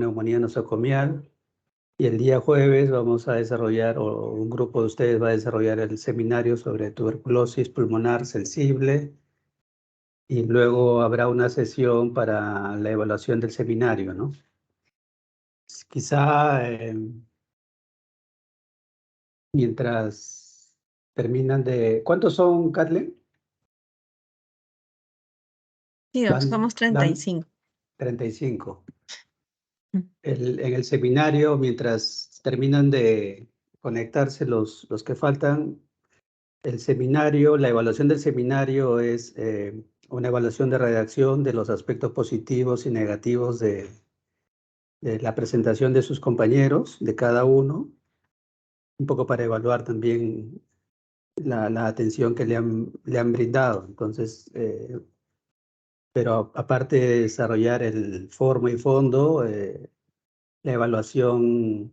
neumonía nosocomial. Y el día jueves vamos a desarrollar, o un grupo de ustedes va a desarrollar el seminario sobre tuberculosis pulmonar sensible. Y luego habrá una sesión para la evaluación del seminario, ¿no? Quizá mientras terminan de... ¿Cuántos son, Kathleen? Sí, somos 35. 35. En el seminario, mientras terminan de conectarse los que faltan, el seminario, la evaluación del seminario es una evaluación de redacción de los aspectos positivos y negativos de la presentación de sus compañeros, de cada uno, un poco para evaluar también la atención que le han brindado. Entonces, pero aparte de desarrollar el forma y fondo, la evaluación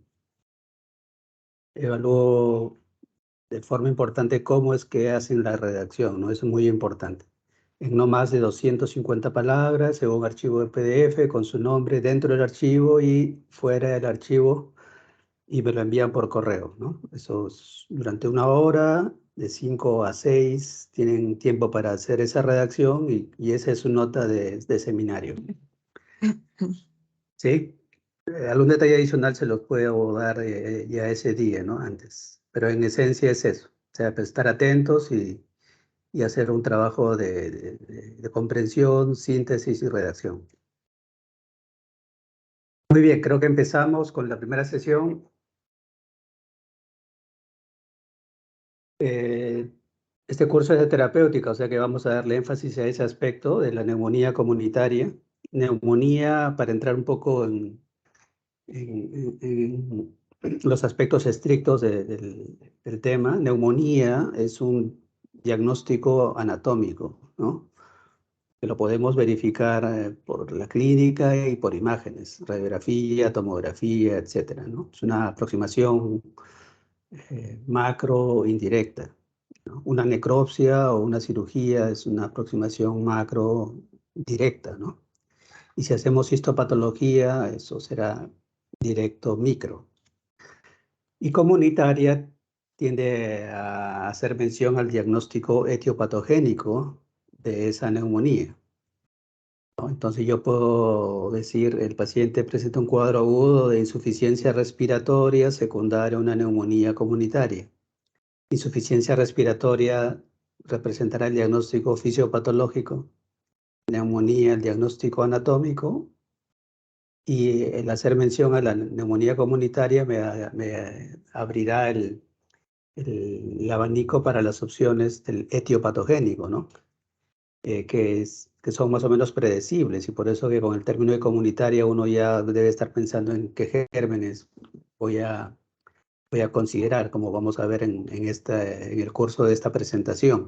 evaluó de forma importante cómo es que hacen la redacción, ¿no? Eso es muy importante. En no más de 250 palabras, en un archivo de PDF con su nombre dentro del archivo y fuera del archivo, y me lo envían por correo, ¿no? Eso es durante 1 hora, de 5 a 6, tienen tiempo para hacer esa redacción y esa es su nota de seminario. ¿Sí? Algún detalle adicional se los puedo dar ya ese día, ¿no? Antes. Pero en esencia es eso. O sea, pues, estar atentos y hacer un trabajo de comprensión, síntesis y redacción. Muy bien, creo que empezamos con la primera sesión. Este curso es de terapéutica, o sea que vamos a darle énfasis a ese aspecto de la neumonía comunitaria. Neumonía, para entrar un poco en los aspectos estrictos del tema, neumonía es un diagnóstico anatómico, ¿no? Que lo podemos verificar por la clínica y por imágenes, radiografía, tomografía, etcétera, ¿no? Es una aproximación macro indirecta, ¿no? Una necropsia o una cirugía es una aproximación macro directa, ¿no? Y si hacemos histopatología, eso será directo micro. Y comunitaria tiende a hacer mención al diagnóstico etiopatogénico de esa neumonía, ¿no? Entonces yo puedo decir, el paciente presenta un cuadro agudo de insuficiencia respiratoria secundaria a una neumonía comunitaria. Insuficiencia respiratoria representará el diagnóstico fisiopatológico, neumonía el diagnóstico anatómico, y el hacer mención a la neumonía comunitaria me abrirá el abanico para las opciones del etiopatogénico, ¿no? Que son más o menos predecibles, y por eso que con el término de comunitaria uno ya debe estar pensando en qué gérmenes voy a considerar, como vamos a ver en el curso de esta presentación.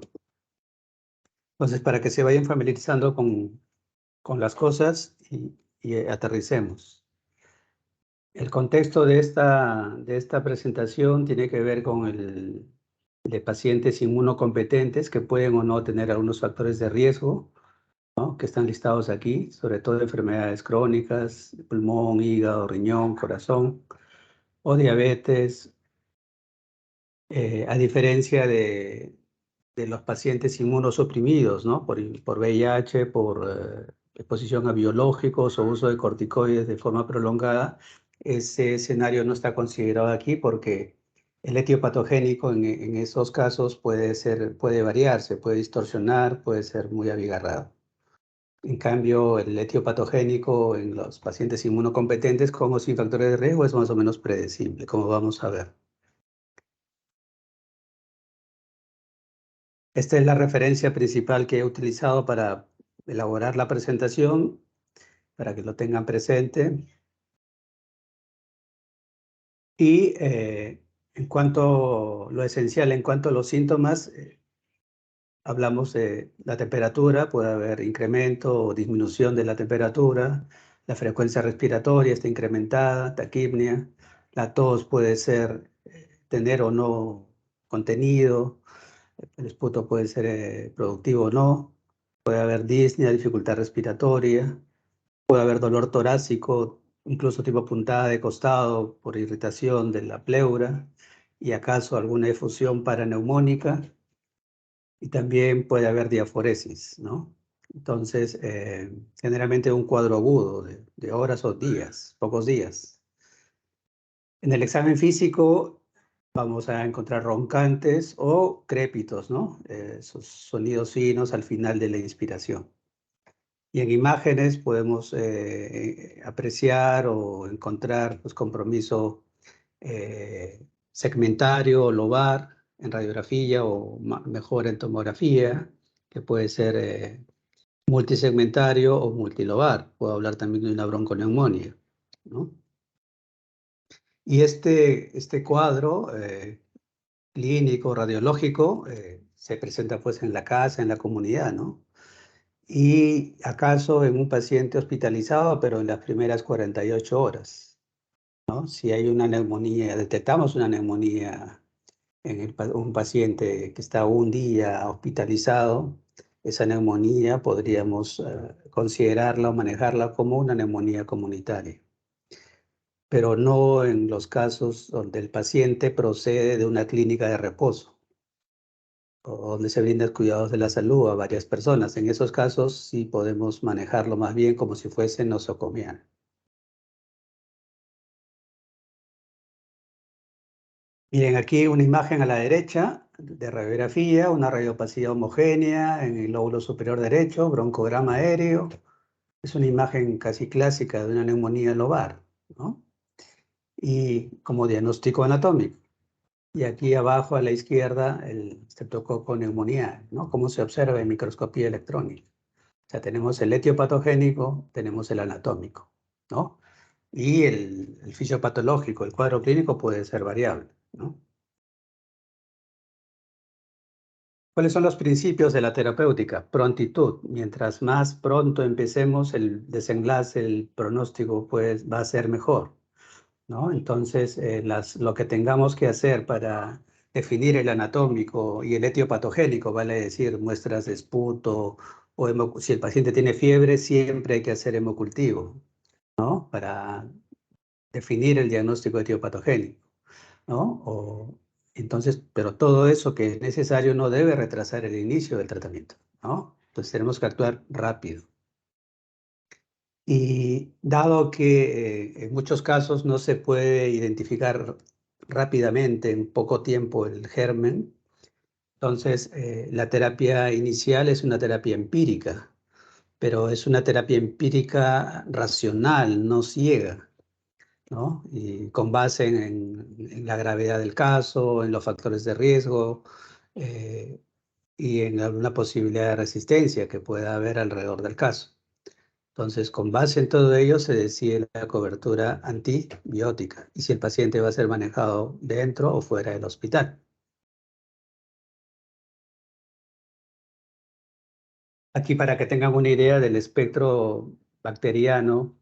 Entonces, para que se vayan familiarizando con las cosas y aterricemos. El contexto de esta presentación tiene que ver con el de pacientes inmunocompetentes que pueden o no tener algunos factores de riesgo, ¿no? Que están listados aquí, sobre todo enfermedades crónicas, pulmón, hígado, riñón, corazón, o diabetes, a diferencia de los pacientes inmunosuprimidos, ¿no? Por VIH, por exposición a biológicos o uso de corticoides de forma prolongada. Ese escenario no está considerado aquí porque el etiopatogénico en esos casos puede variarse, puede distorsionar, puede ser muy abigarrado. En cambio, el etiopatogénico en los pacientes inmunocompetentes con o sin factores de riesgo es más o menos predecible, como vamos a ver. Esta es la referencia principal que he utilizado para elaborar la presentación, para que lo tengan presente. Y en cuanto a lo esencial, en cuanto a los síntomas, hablamos de la temperatura, puede haber incremento o disminución de la temperatura, la frecuencia respiratoria está incrementada, taquipnia, la tos puede ser tener o no contenido, el esputo puede ser productivo o no, puede haber disnea, dificultad respiratoria, puede haber dolor torácico incluso tipo puntada de costado por irritación de la pleura y acaso alguna efusión paraneumónica, y también puede haber diaforesis, ¿no? Entonces, generalmente un cuadro agudo de horas o días, pocos días. En el examen físico vamos a encontrar roncantes o crépitos, ¿no? Esos sonidos finos al final de la inspiración. Y en imágenes podemos apreciar o encontrar pues, compromiso segmentario o lobar en radiografía o mejor en tomografía, que puede ser multisegmentario o multilobar. Puedo hablar también de una bronconeumonía, ¿no? Y este cuadro clínico, radiológico, se presenta pues en la casa, en la comunidad, ¿no? Y acaso en un paciente hospitalizado, pero en las primeras 48 horas, ¿no? Si hay una neumonía, detectamos una neumonía en un paciente que está un día hospitalizado, esa neumonía podríamos considerarla o manejarla como una neumonía comunitaria, pero no en los casos donde el paciente procede de una clínica de reposo o donde se brindan cuidados de la salud a varias personas. En esos casos sí podemos manejarlo más bien como si fuese nosocomial. Miren aquí una imagen a la derecha de radiografía, una radiopatía homogénea en el lóbulo superior derecho, broncograma aéreo. Es una imagen casi clásica de una neumonía lobar, ¿no? Y como diagnóstico anatómico. Y aquí abajo a la izquierda el streptococo neumoniae, ¿no? Cómo se observa en microscopía electrónica. O sea, tenemos el etiopatogénico, tenemos el anatómico, ¿no? Y el fisiopatológico, el cuadro clínico puede ser variable, ¿no? ¿Cuáles son los principios de la terapéutica? Prontitud. Mientras más pronto empecemos el desenlace, el pronóstico pues, va a ser mejor, ¿no? Entonces, lo que tengamos que hacer para definir el anatómico y el etiopatogénico, vale decir, muestras de esputo, o si el paciente tiene fiebre, siempre hay que hacer hemocultivo, ¿no? Para definir el diagnóstico etiopatogénico, ¿no? Entonces, pero todo eso que es necesario no debe retrasar el inicio del tratamiento, ¿no? Entonces tenemos que actuar rápido. Y dado que en muchos casos no se puede identificar rápidamente, en poco tiempo, el germen, entonces la terapia inicial es una terapia empírica, pero es una terapia empírica racional, no ciega, ¿no? Y con base en la gravedad del caso, en los factores de riesgo eh, y en alguna posibilidad de resistencia que pueda haber alrededor del caso. Entonces, con base en todo ello, se decide la cobertura antibiótica y si el paciente va a ser manejado dentro o fuera del hospital. Aquí para que tengan una idea del espectro bacteriano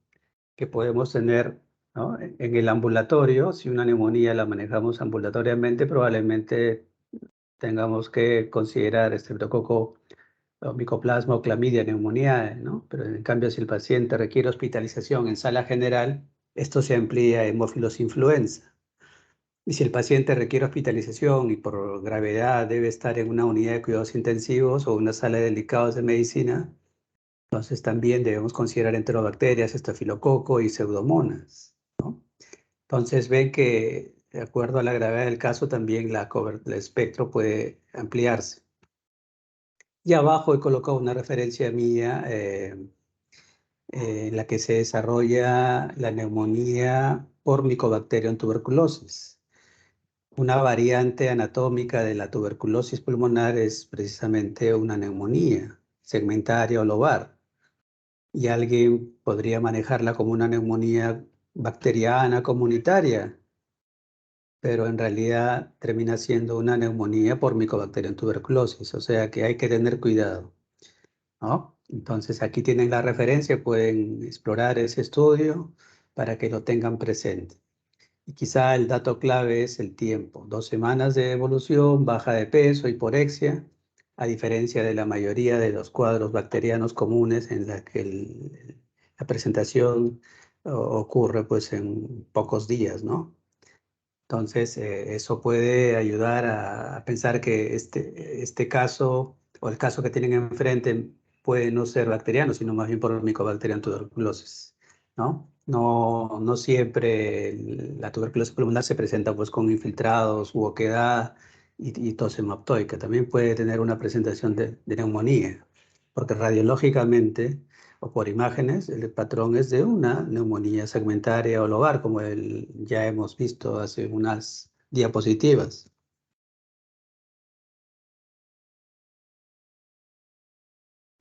que podemos tener, ¿no? En el ambulatorio, si una neumonía la manejamos ambulatoriamente, probablemente tengamos que considerar estreptococo o micoplasma o clamidia pneumoniae, ¿no? Pero en cambio, si el paciente requiere hospitalización en sala general, esto se amplía a hemófilos influenza. Y si el paciente requiere hospitalización y por gravedad debe estar en una unidad de cuidados intensivos o una sala de delicados de medicina, entonces también debemos considerar enterobacterias, estafilococo y pseudomonas, ¿no? Entonces ven que de acuerdo a la gravedad del caso también el espectro puede ampliarse. Y abajo he colocado una referencia mía en la que se desarrolla la neumonía por Mycobacterium tuberculosis. Una variante anatómica de la tuberculosis pulmonar es precisamente una neumonía segmentaria o lobar. Y alguien podría manejarla como una neumonía bacteriana comunitaria, pero en realidad termina siendo una neumonía por Mycobacterium tuberculosis, o sea que hay que tener cuidado, ¿no? Entonces aquí tienen la referencia, pueden explorar ese estudio para que lo tengan presente. Y quizá el dato clave es el tiempo, 2 semanas de evolución, baja de peso, hiporexia, a diferencia de la mayoría de los cuadros bacterianos comunes en la que la presentación ocurre pues en pocos días, ¿no? Entonces, eso puede ayudar a pensar que este caso o el caso que tienen enfrente puede no ser bacteriano, sino más bien por Mycobacterium tuberculosis, ¿no? No siempre la tuberculosis pulmonar se presenta pues con infiltrados u oquedad y tos hemoptoica. También puede tener una presentación de neumonía, porque radiológicamente o por imágenes, el patrón es de una neumonía segmentaria o lobar, como ya hemos visto hace unas diapositivas.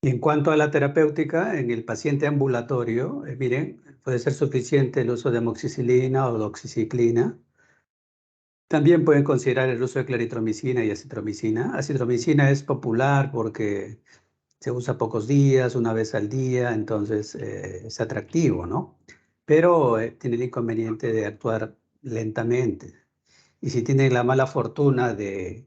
Y en cuanto a la terapéutica, en el paciente ambulatorio, miren, puede ser suficiente el uso de amoxicilina o doxiciclina. También pueden considerar el uso de claritromicina y acitromicina. Acitromicina es popular porque se usa pocos días, una vez al día, entonces es atractivo, ¿no? Pero tiene el inconveniente de actuar lentamente. Y si tienen la mala fortuna de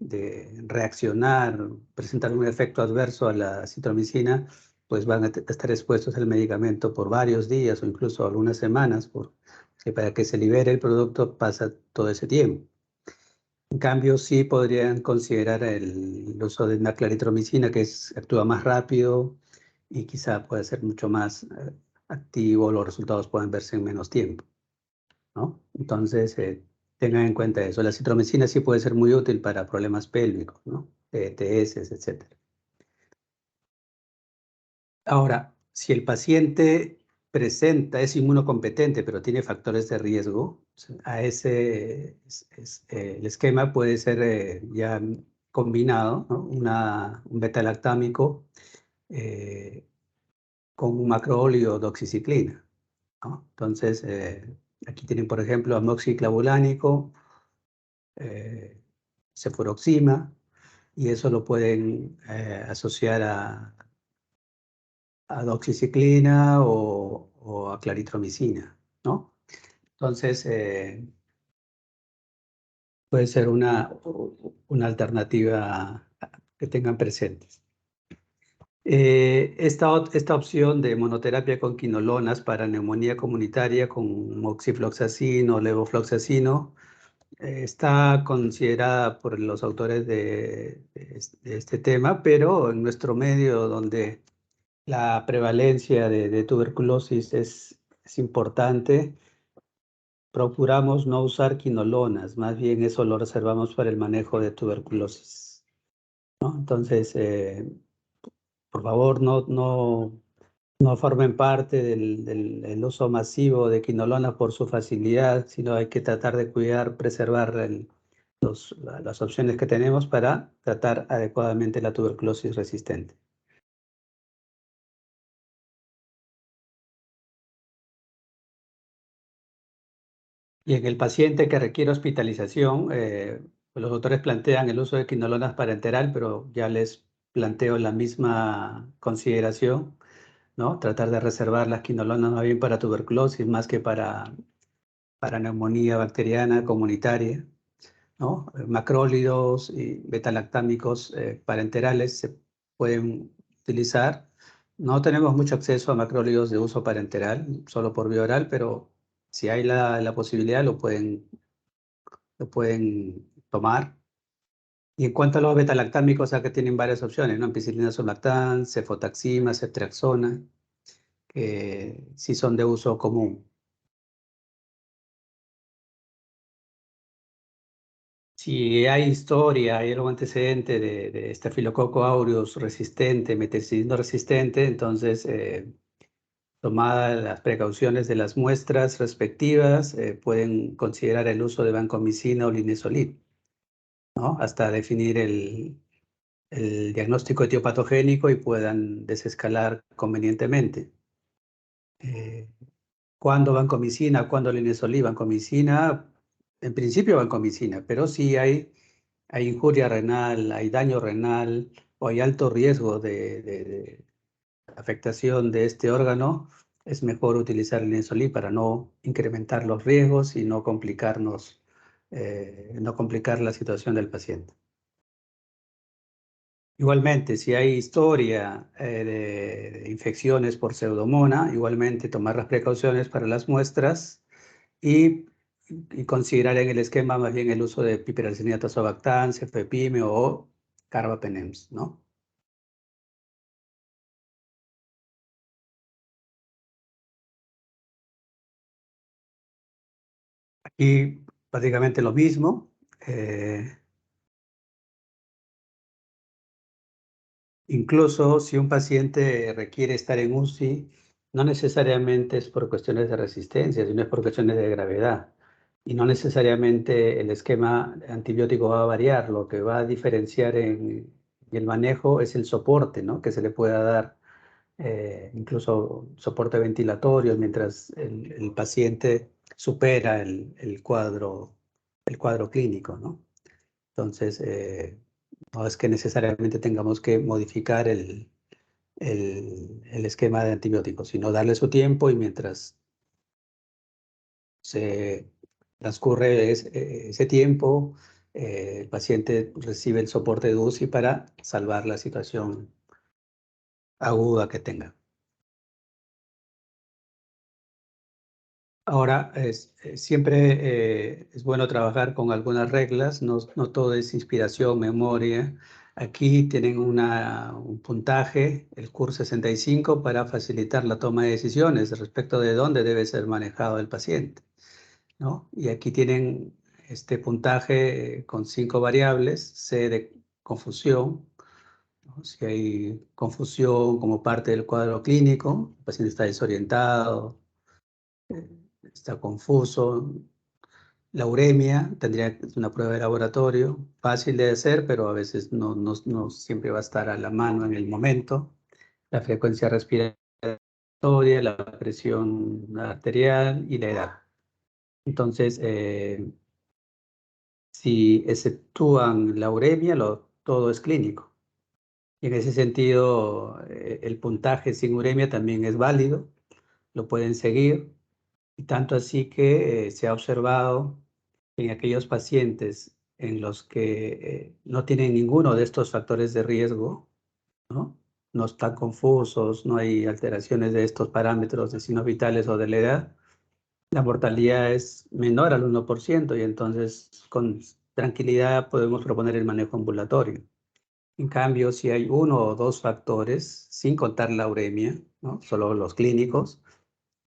reaccionar, presentar un efecto adverso a la citromicina, pues van a estar expuestos al medicamento por varios días o incluso algunas semanas, porque para que se libere el producto pasa todo ese tiempo. En cambio, sí podrían considerar el uso de una claritromicina que actúa más rápido y quizá puede ser mucho más activo, los resultados pueden verse en menos tiempo, ¿no? Entonces, tengan en cuenta eso. La citromicina sí puede ser muy útil para problemas pélvicos, ¿no? ETS, etcétera. Ahora, si el paciente es inmunocompetente, pero tiene factores de riesgo, a el esquema puede ser ya combinado, ¿no? Un beta-lactámico eh, con un macróleo doxiciclina, ¿no? Entonces, aquí tienen, por ejemplo, amoxiclavulánico, eh, cefuroxima, y eso lo pueden asociar a doxiciclina o a claritromicina, ¿no? Entonces, puede ser una alternativa que tengan presentes. Esta opción de monoterapia con quinolonas para neumonía comunitaria con moxifloxacino o levofloxacino está considerada por los autores de este tema, pero en nuestro medio donde la prevalencia de tuberculosis es importante, procuramos no usar quinolonas, más bien eso lo reservamos para el manejo de tuberculosis, ¿no? Entonces, por favor, no formen parte del uso masivo de quinolona por su facilidad, sino hay que tratar de cuidar, preservar las opciones que tenemos para tratar adecuadamente la tuberculosis resistente. Y en el paciente que requiere hospitalización, pues los doctores plantean el uso de quinolonas parenteral, pero ya les planteo la misma consideración, ¿no? Tratar de reservar las quinolonas más bien para tuberculosis más que para neumonía bacteriana comunitaria, ¿no? Macrólidos y betalactámicos parenterales se pueden utilizar. No tenemos mucho acceso a macrólidos de uso parenteral, solo por vía oral, pero si hay la posibilidad lo pueden tomar. Y en cuanto a los betalactámicos, acá tienen varias opciones, ¿no? Ampicilina sulactam, cefotaxima, ceftriaxona, que sí son de uso común. Si hay historia, hay algún antecedente de Staphylococcus aureus resistente, meticilino resistente, entonces, tomadas las precauciones de las muestras respectivas, pueden considerar el uso de vancomicina o linezolid, ¿no? Hasta definir el diagnóstico etiopatogénico y puedan desescalar convenientemente. ¿Cuándo vancomicina? ¿Cuándo linezolid? Vancomicina, en principio vancomicina, pero si hay injuria renal, hay daño renal o hay alto riesgo de afectación de este órgano, es mejor utilizar el linezolid para no incrementar los riesgos y no complicar la situación del paciente. Igualmente, si hay historia de infecciones por pseudomonas, igualmente tomar las precauciones para las muestras y, y considerar en el esquema más bien el uso de piperacillina tazobactam, cefepime o carbapenems, ¿no? Aquí prácticamente lo mismo. Incluso si un paciente requiere estar en UCI, no necesariamente es por cuestiones de resistencia, sino es por cuestiones de gravedad. Y no necesariamente el esquema antibiótico va a variar. Lo que va a diferenciar en el manejo es el soporte, ¿no?, que se le pueda dar, incluso soporte ventilatorio, mientras el paciente supera el cuadro clínico, ¿no? Entonces, no es que necesariamente tengamos que modificar el esquema de antibióticos, sino darle su tiempo y mientras se transcurre ese tiempo, el paciente recibe el soporte de UCI para salvar la situación aguda que tenga. Ahora, siempre es bueno trabajar con algunas reglas, no todo es inspiración, memoria. Aquí tienen un puntaje, el CUR 65, para facilitar la toma de decisiones respecto de dónde debe ser manejado el paciente, ¿no? Y aquí tienen este puntaje con 5 variables: C de confusión, ¿no? Si hay confusión como parte del cuadro clínico, el paciente está desorientado, está confuso. La uremia tendría que ser una prueba de laboratorio, fácil de hacer, pero a veces no siempre va a estar a la mano en el momento. La frecuencia respiratoria, la presión arterial y la edad. Entonces, si exceptúan la uremia, todo es clínico. Y en ese sentido, el puntaje sin uremia también es válido, lo pueden seguir. Y tanto así que se ha observado en aquellos pacientes en los que no tienen ninguno de estos factores de riesgo, ¿no? No están confusos, no hay alteraciones de estos parámetros de signos vitales o de la edad, la mortalidad es menor al 1% y entonces con tranquilidad podemos proponer el manejo ambulatorio. En cambio, si hay uno o dos factores, sin contar la uremia, ¿no?, solo los clínicos,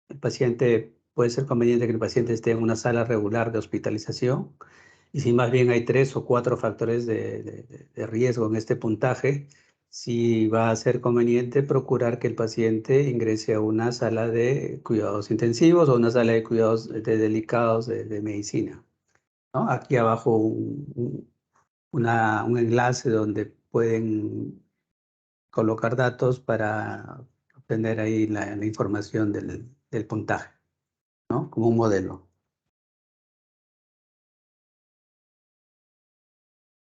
el paciente, puede ser conveniente que el paciente esté en una sala regular de hospitalización. Y si más bien hay 3 o 4 factores de riesgo en este puntaje, sí va a ser conveniente procurar que el paciente ingrese a una sala de cuidados intensivos o una sala de cuidados delicados de medicina, ¿no? Aquí abajo un enlace donde pueden colocar datos para obtener ahí la información del puntaje, ¿no?, como un modelo.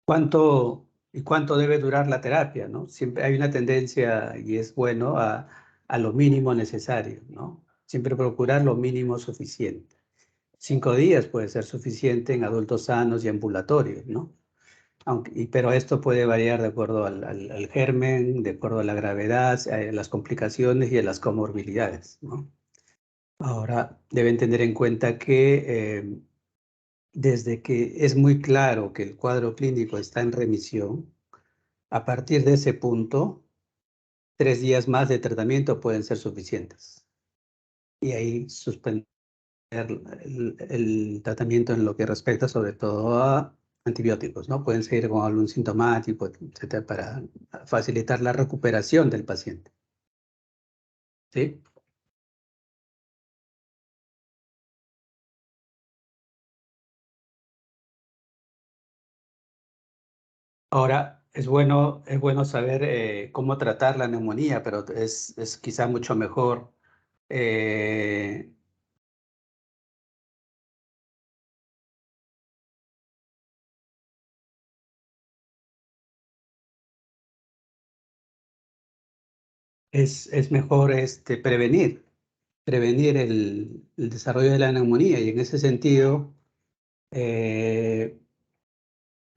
¿Cuánto debe durar la terapia, ¿no? Siempre hay una tendencia, y es bueno, a lo mínimo necesario, ¿no? Siempre procurar lo mínimo suficiente. 5 días puede ser suficiente en adultos sanos y ambulatorios, ¿no? Pero esto puede variar de acuerdo al germen, de acuerdo a la gravedad, a las complicaciones y a las comorbilidades, ¿no? Ahora, deben tener en cuenta que desde que es muy claro que el cuadro clínico está en remisión, a partir de ese punto, 3 días más de tratamiento pueden ser suficientes. Y ahí suspender el tratamiento en lo que respecta sobre todo a antibióticos, ¿no? Pueden seguir con algún sintomático, etcétera, para facilitar la recuperación del paciente, ¿sí? Ahora, es bueno saber cómo tratar la neumonía, pero es quizá mucho mejor eh, es mejor prevenir el desarrollo de la neumonía, y en ese sentido, eh,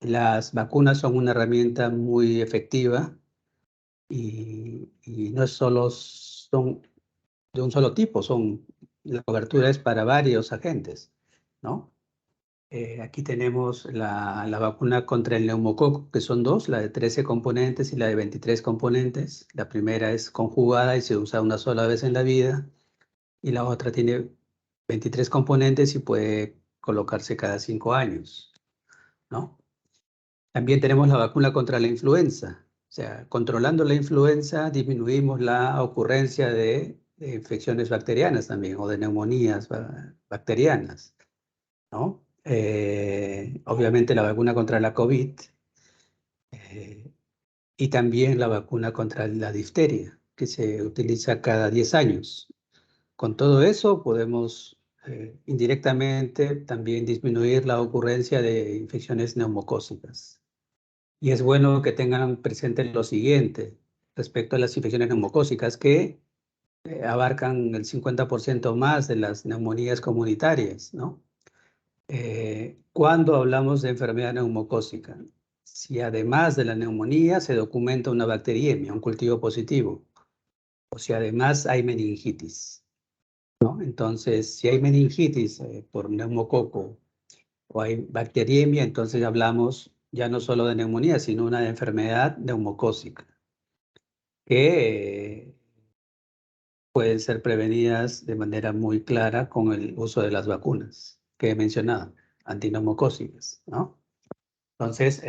Las vacunas son una herramienta muy efectiva y no es solo son de un solo tipo, la cobertura es para varios agentes, ¿no? Aquí tenemos la vacuna contra el neumococo, que son dos, la de 13 componentes y la de 23 componentes. La primera es conjugada y se usa una sola vez en la vida, y la otra tiene 23 componentes y puede colocarse cada 5 años, ¿no? También tenemos la vacuna contra la influenza. O sea, controlando la influenza disminuimos la ocurrencia de infecciones bacterianas también o de neumonías bacterianas, ¿no? Obviamente la vacuna contra la COVID eh, y también la vacuna contra la difteria, que se utiliza cada 10 años. Con todo eso podemos indirectamente también disminuir la ocurrencia de infecciones neumocócicas. Y es bueno que tengan presente lo siguiente respecto a las infecciones neumocócicas, que abarcan el 50% más de las neumonías comunitarias, ¿no? Cuando hablamos de enfermedad neumocócica, si además de la neumonía se documenta una bacteriemia, un cultivo positivo, o si además hay meningitis, ¿no? Entonces, si hay meningitis por neumococo o hay bacteriemia, entonces hablamos ya no solo de neumonía, sino una enfermedad neumocócica, que pueden ser prevenidas de manera muy clara con el uso de las vacunas que he mencionado, antineumocócicas, ¿no? Entonces,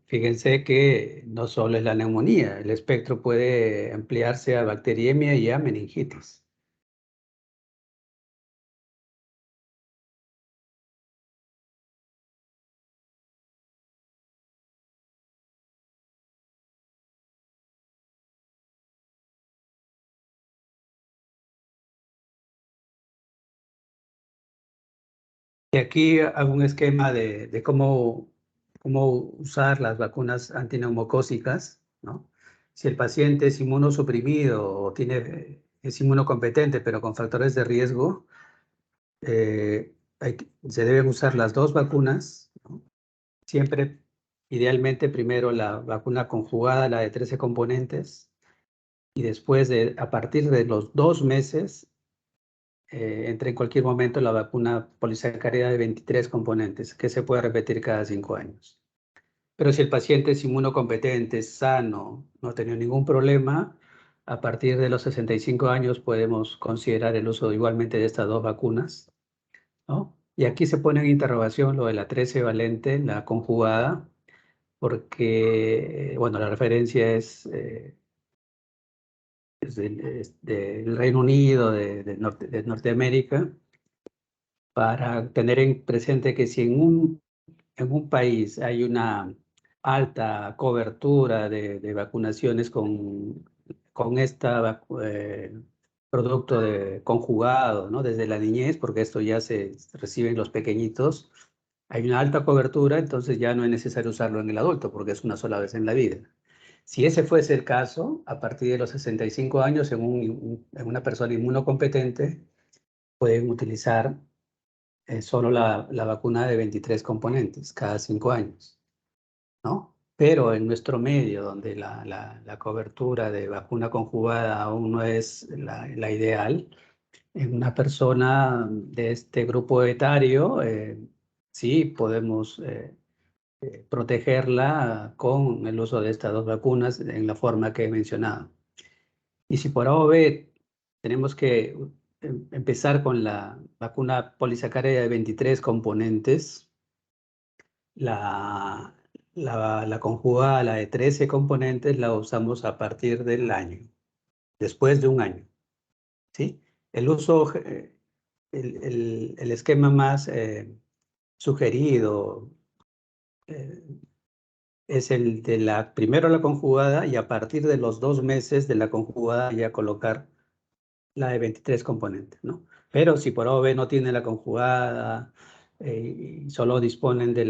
fíjense que no solo es la neumonía, el espectro puede ampliarse a bacteriemia y a meningitis. Y aquí hago un esquema de cómo usar las vacunas antineumocócicas, ¿no? Si el paciente es inmunosuprimido o es inmunocompetente, pero con factores de riesgo, se deben usar las dos vacunas, ¿no? Siempre, idealmente, primero la vacuna conjugada, la de 13 componentes, y después, a partir de los 2 meses, entre en cualquier momento la vacuna polisacárida de 23 componentes, que se puede repetir cada 5 años. Pero si el paciente es inmunocompetente, sano, no ha tenido ningún problema, a partir de los 65 años podemos considerar el uso igualmente de estas dos vacunas, ¿no? Y aquí se pone en interrogación lo de la 13 valente, la conjugada, porque, bueno, la referencia es del Reino Unido, de Norteamérica, para tener en presente que si en un país hay una alta cobertura de vacunaciones con producto conjugado, ¿no? Desde la niñez, porque esto ya se recibe en los pequeñitos, hay una alta cobertura, entonces ya no es necesario usarlo en el adulto, porque es una sola vez en la vida. Si ese fuese el caso, a partir de los 65 años, en una persona inmunocompetente, pueden utilizar solo la vacuna de 23 componentes cada 5 años, ¿no? Pero en nuestro medio, donde la cobertura de vacuna conjugada aún no es la ideal, en una persona de este grupo etario, sí podemos protegerla con el uso de estas dos vacunas en la forma que he mencionado. Y si por A o B tenemos que empezar con la vacuna polisacárida de 23 componentes, la, la conjugada, la de 13 componentes, la usamos a partir del año, después de un año, ¿sí? El uso, el esquema más sugerido eh, es el de primero la conjugada, y a partir de los 2 meses de la conjugada ya colocar la de 23 componentes, ¿no? Pero si por A o B no tiene la conjugada y solo disponen de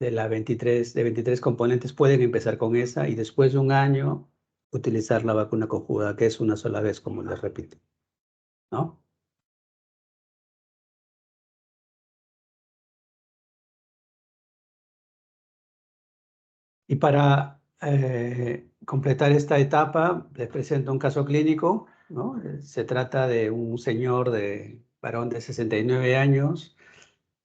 23 componentes, pueden empezar con esa y después de un año utilizar la vacuna conjugada, que es una sola vez, como les repito, ¿no? Y para completar esta etapa, les presento un caso clínico, ¿no? Se trata de un señor varón de 69 años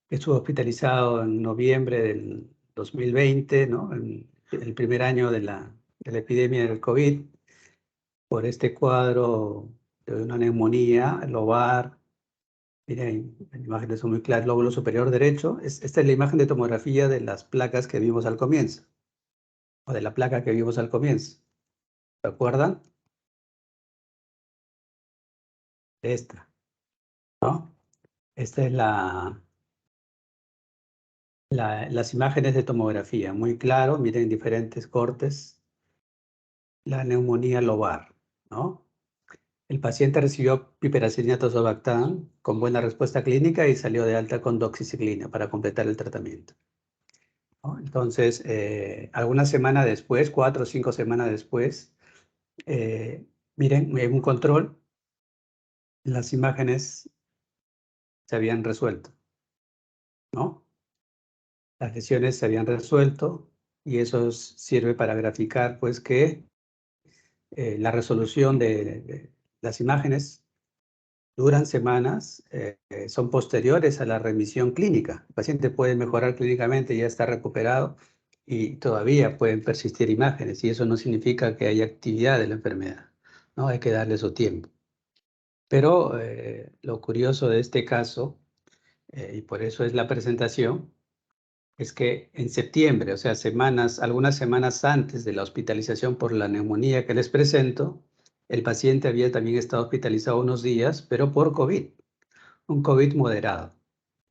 que estuvo hospitalizado en noviembre del 2020, ¿no? En el primer año de la epidemia del COVID, por este cuadro de una neumonía lobar. Miren, las imágenes son muy claras, lóbulo superior derecho. Esta es la imagen de tomografía de las placas que vimos al comienzo, o de la placa que vimos al comienzo. ¿Se acuerdan? Esta, ¿no? Esta es las imágenes de tomografía, muy claro, miren diferentes cortes, la neumonía lobar, ¿no? El paciente recibió piperacillina tazobactam con buena respuesta clínica y salió de alta con doxiciclina para completar el tratamiento, ¿no? Entonces, algunas semanas después, 4 o 5 semanas después, miren, en un control, las imágenes se habían resuelto, ¿no? Las lesiones se habían resuelto y eso sirve para graficar, pues, que la resolución de las imágenes duran semanas, son posteriores a la remisión clínica. El paciente puede mejorar clínicamente, ya está recuperado y todavía pueden persistir imágenes y eso no significa que haya actividad de la enfermedad, ¿no? Hay que darle su tiempo. Pero lo curioso de este caso, y por eso es la presentación, es que en septiembre, o sea, algunas semanas antes de la hospitalización por la neumonía que les presento, el paciente había también estado hospitalizado unos días, pero por COVID, un COVID moderado.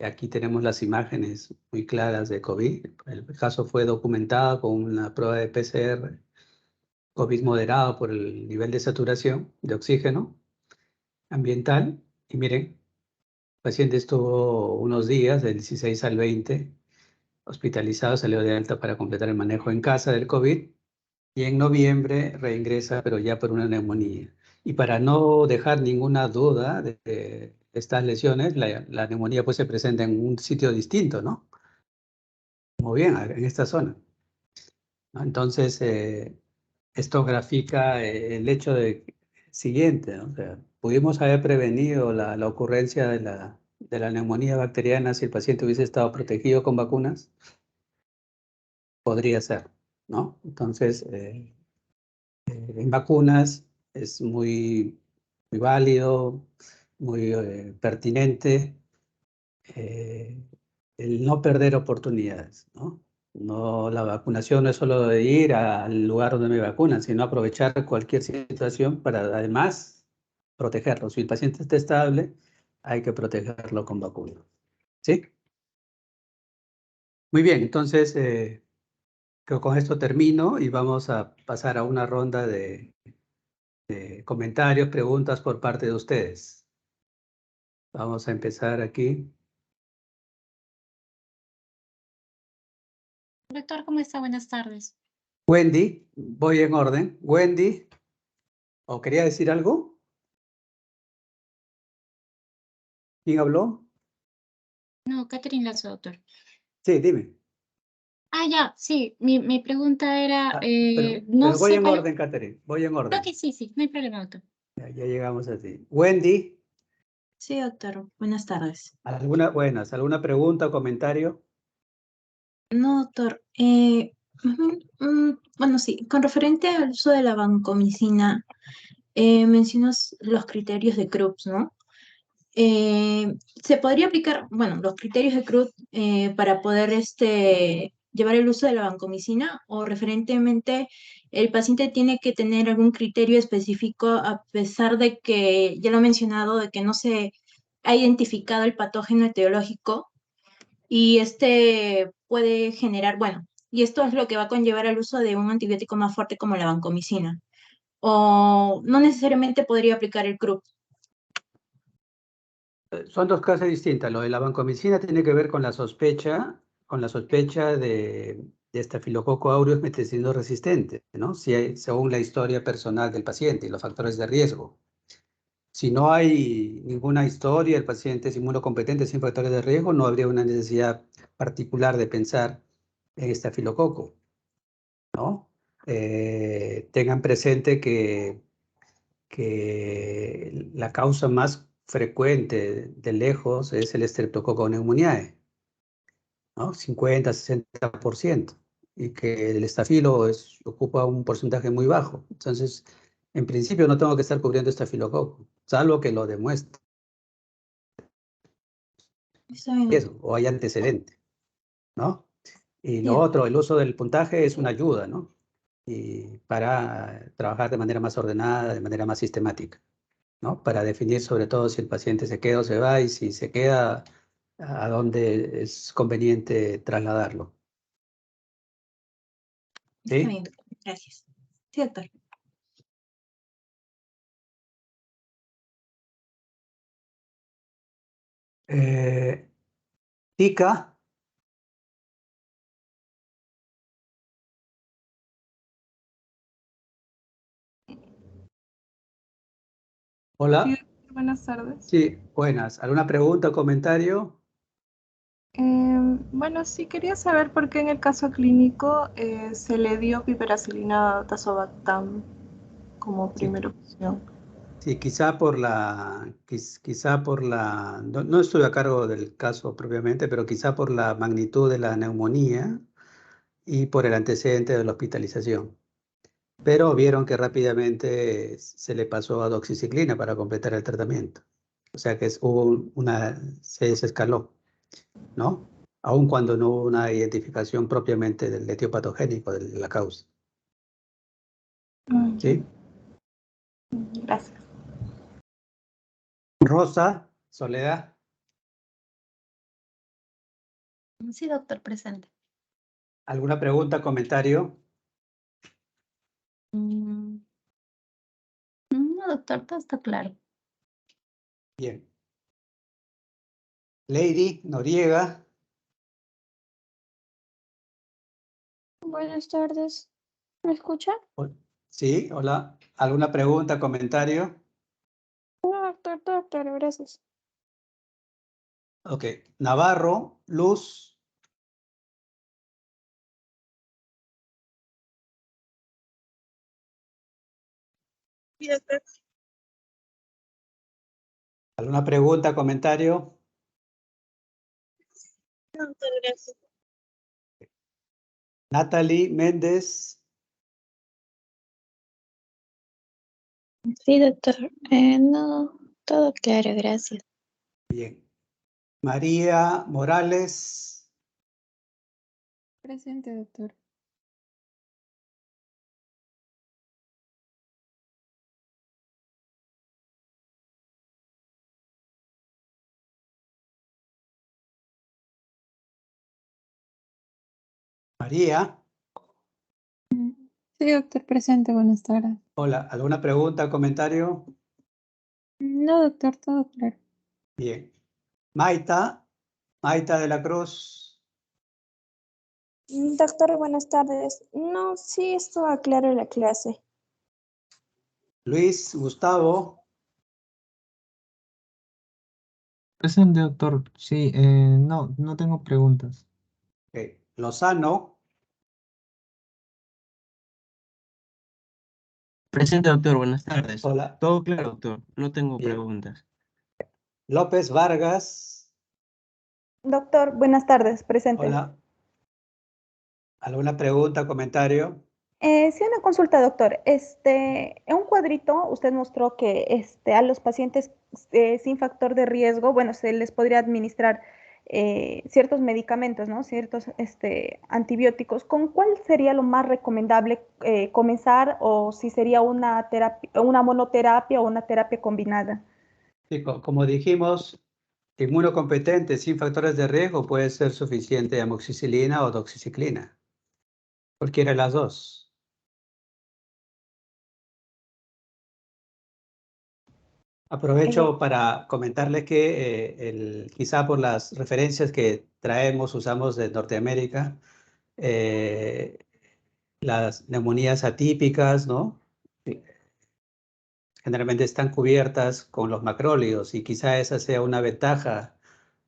Aquí tenemos las imágenes muy claras de COVID. El caso fue documentado con una prueba de PCR, COVID moderado por el nivel de saturación de oxígeno ambiental. Y miren, el paciente estuvo unos días, del 16 al 20, hospitalizado, salió de alta para completar el manejo en casa del COVID y en noviembre reingresa, pero ya por una neumonía. Y para no dejar ninguna duda de estas lesiones, la neumonía pues se presenta en un sitio distinto, ¿no? Muy bien, en esta zona, ¿no? Entonces, esto grafica el hecho siguiente, ¿no? O sea, pudimos haber prevenido la ocurrencia de la neumonía bacteriana si el paciente hubiese estado protegido con vacunas. Podría ser, ¿no? Entonces, en vacunas es muy válido, muy pertinente eh, el no perder oportunidades, ¿no? No, la vacunación no es solo de ir al lugar donde me vacunan, sino aprovechar cualquier situación para además protegerlo. Si el paciente está estable, hay que protegerlo con vacunas. ¿Sí? Muy bien, entonces creo que con esto termino y vamos a pasar a una ronda de comentarios, preguntas por parte de ustedes. Vamos a empezar aquí. Doctor, ¿cómo está? Buenas tardes. Wendy, voy en orden. Wendy, ¿o quería decir algo? ¿Quién habló? No, Catherine Lazo, doctor. Sí, dime. Ya, sí, mi pregunta era, no Pero voy sé en cuál... orden, Catherine, voy en orden. Ok, sí, no hay problema, doctor. Ya llegamos a ti. Wendy, Sí, doctor. Buenas tardes. ¿alguna pregunta o comentario? No, doctor. Bueno, sí, con referente al uso de la vancomicina, mencionas los criterios de Krups, ¿no? Se podría aplicar, bueno, los criterios de Krups para poder llevar el uso de la vancomicina o referentemente el paciente tiene que tener algún criterio específico a pesar de que, ya lo he mencionado, de que no se ha identificado el patógeno etiológico y este puede generar, bueno, y esto es lo que va a conllevar al uso de un antibiótico más fuerte como la vancomicina. O no necesariamente podría aplicar el Krups. Son dos cosas distintas. Lo de la vancomicina tiene que ver con la sospecha de Staphylococcus aureus meticilino resistente, ¿no? Según la historia personal del paciente y los factores de riesgo. Si no hay ninguna historia, el paciente es inmunocompetente sin factores de riesgo, no habría una necesidad particular de pensar en estafilococo, ¿no? Tengan presente que la causa más frecuente de lejos es el Streptococcus pneumoniae, ¿no? 50-60%, y que el estafilo ocupa un porcentaje muy bajo. Entonces, en principio no tengo que estar cubriendo estafilococo, salvo que lo demuestre eso, o hay antecedente, ¿no? Y lo otro, el uso del puntaje es una ayuda, ¿no? Y para trabajar de manera más ordenada, de manera más sistemática, ¿no? Para definir sobre todo si el paciente se queda o se va, y si se queda, a dónde es conveniente trasladarlo. ¿Sí? Está bien, doctor. Gracias. Sí, doctor. Tica. Hola. Sí, buenas tardes. Sí, buenas. ¿Alguna pregunta o comentario? Bueno, sí quería saber por qué en el caso clínico se le dio piperacilina tazobactam como primera opción. Sí, quizá por no estoy a cargo del caso propiamente, pero quizá por la magnitud de la neumonía y por el antecedente de la hospitalización. Pero vieron que rápidamente se le pasó a doxiciclina para completar el tratamiento. O sea que se desescaló, ¿no? Aun cuando no hubo una identificación propiamente del etiopatogénico de la causa. ¿Sí? Gracias. Rosa, Soledad. Sí, doctor, presente. ¿Alguna pregunta, comentario? No, doctor, todo está claro. Bien. Lady Noriega. Buenas tardes. ¿Me escucha? Sí, hola. ¿Alguna pregunta, comentario? No, doctor, todo claro, gracias. Ok. Navarro, Luz. Sí, doctor. ¿Alguna pregunta, comentario? No, doctor, gracias. Natalie Méndez. Sí, doctor. No, todo claro, gracias. Bien. María Morales. Presente, doctor. María. Sí, doctor, presente, buenas tardes. Hola. ¿Alguna pregunta, comentario? No, doctor, todo claro. Bien. Maita de la Cruz. Doctor, buenas tardes. No, sí, esto claro en la clase. Luis Gustavo. Presente, doctor. Sí, no tengo preguntas. Ok. Lozano. Presente, doctor. Buenas tardes. Hola. Todo claro, doctor. No tengo Bien. preguntas. López Vargas. Doctor, buenas tardes, presente. Hola. ¿Alguna pregunta, comentario? Sí, una consulta, doctor. En un cuadrito usted mostró que a los pacientes sin factor de riesgo, bueno, se les podría administrar ciertos medicamentos, ¿no? Ciertos antibióticos. ¿Con cuál sería lo más recomendable comenzar, o si sería una terapia, una monoterapia o una terapia combinada? Sí, como dijimos, inmunocompetente sin factores de riesgo puede ser suficiente amoxicilina o doxiciclina. Cualquiera de las dos. Aprovecho para comentarles que quizá por las referencias que usamos de Norteamérica, las neumonías atípicas, ¿no? Generalmente están cubiertas con los macrólidos, y quizá esa sea una ventaja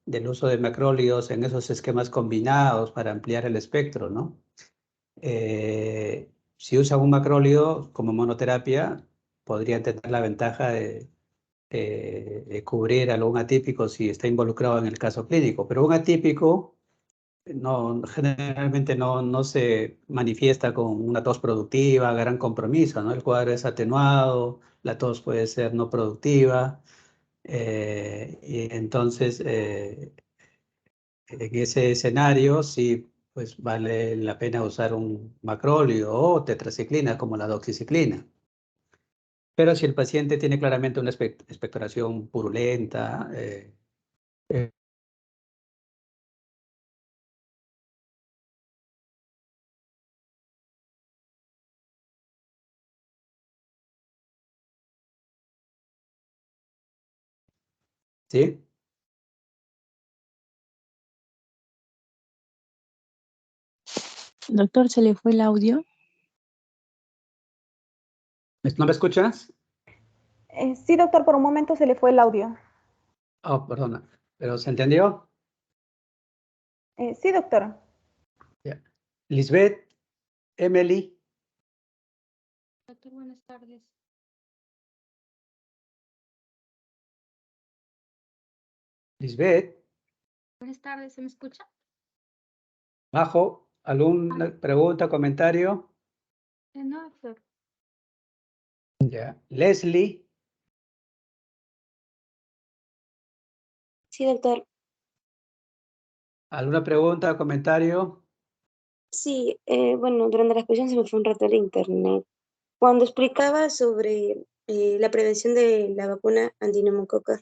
del uso de macrólidos en esos esquemas combinados para ampliar el espectro, ¿no? Si usan un macrólido como monoterapia, podrían tener la ventaja de cubrir algún atípico si está involucrado en el caso clínico, pero un atípico generalmente no se manifiesta con una tos productiva, gran compromiso, ¿no? El cuadro es atenuado, la tos puede ser no productiva, y entonces en ese escenario sí, pues vale la pena usar un macrólido o tetraciclina como la doxiciclina. Pero si el paciente tiene claramente una expectoración purulenta, ¿sí? Doctor, ¿se le fue el audio? ¿No me escuchas? Sí, doctor, por un momento se le fue el audio. Oh, perdona. ¿Pero se entendió? Sí, doctor. Ya. Lisbeth, Emily, Doctor, buenas tardes. Lisbeth, Buenas tardes, ¿se me escucha? Majo, ¿alguna pregunta, comentario? No, doctor. Ya. Leslie, Sí, doctor. ¿alguna pregunta, comentario? Sí, bueno, durante la exposición se me fue un rato el internet. Cuando explicaba sobre la prevención de la vacuna antineumococca,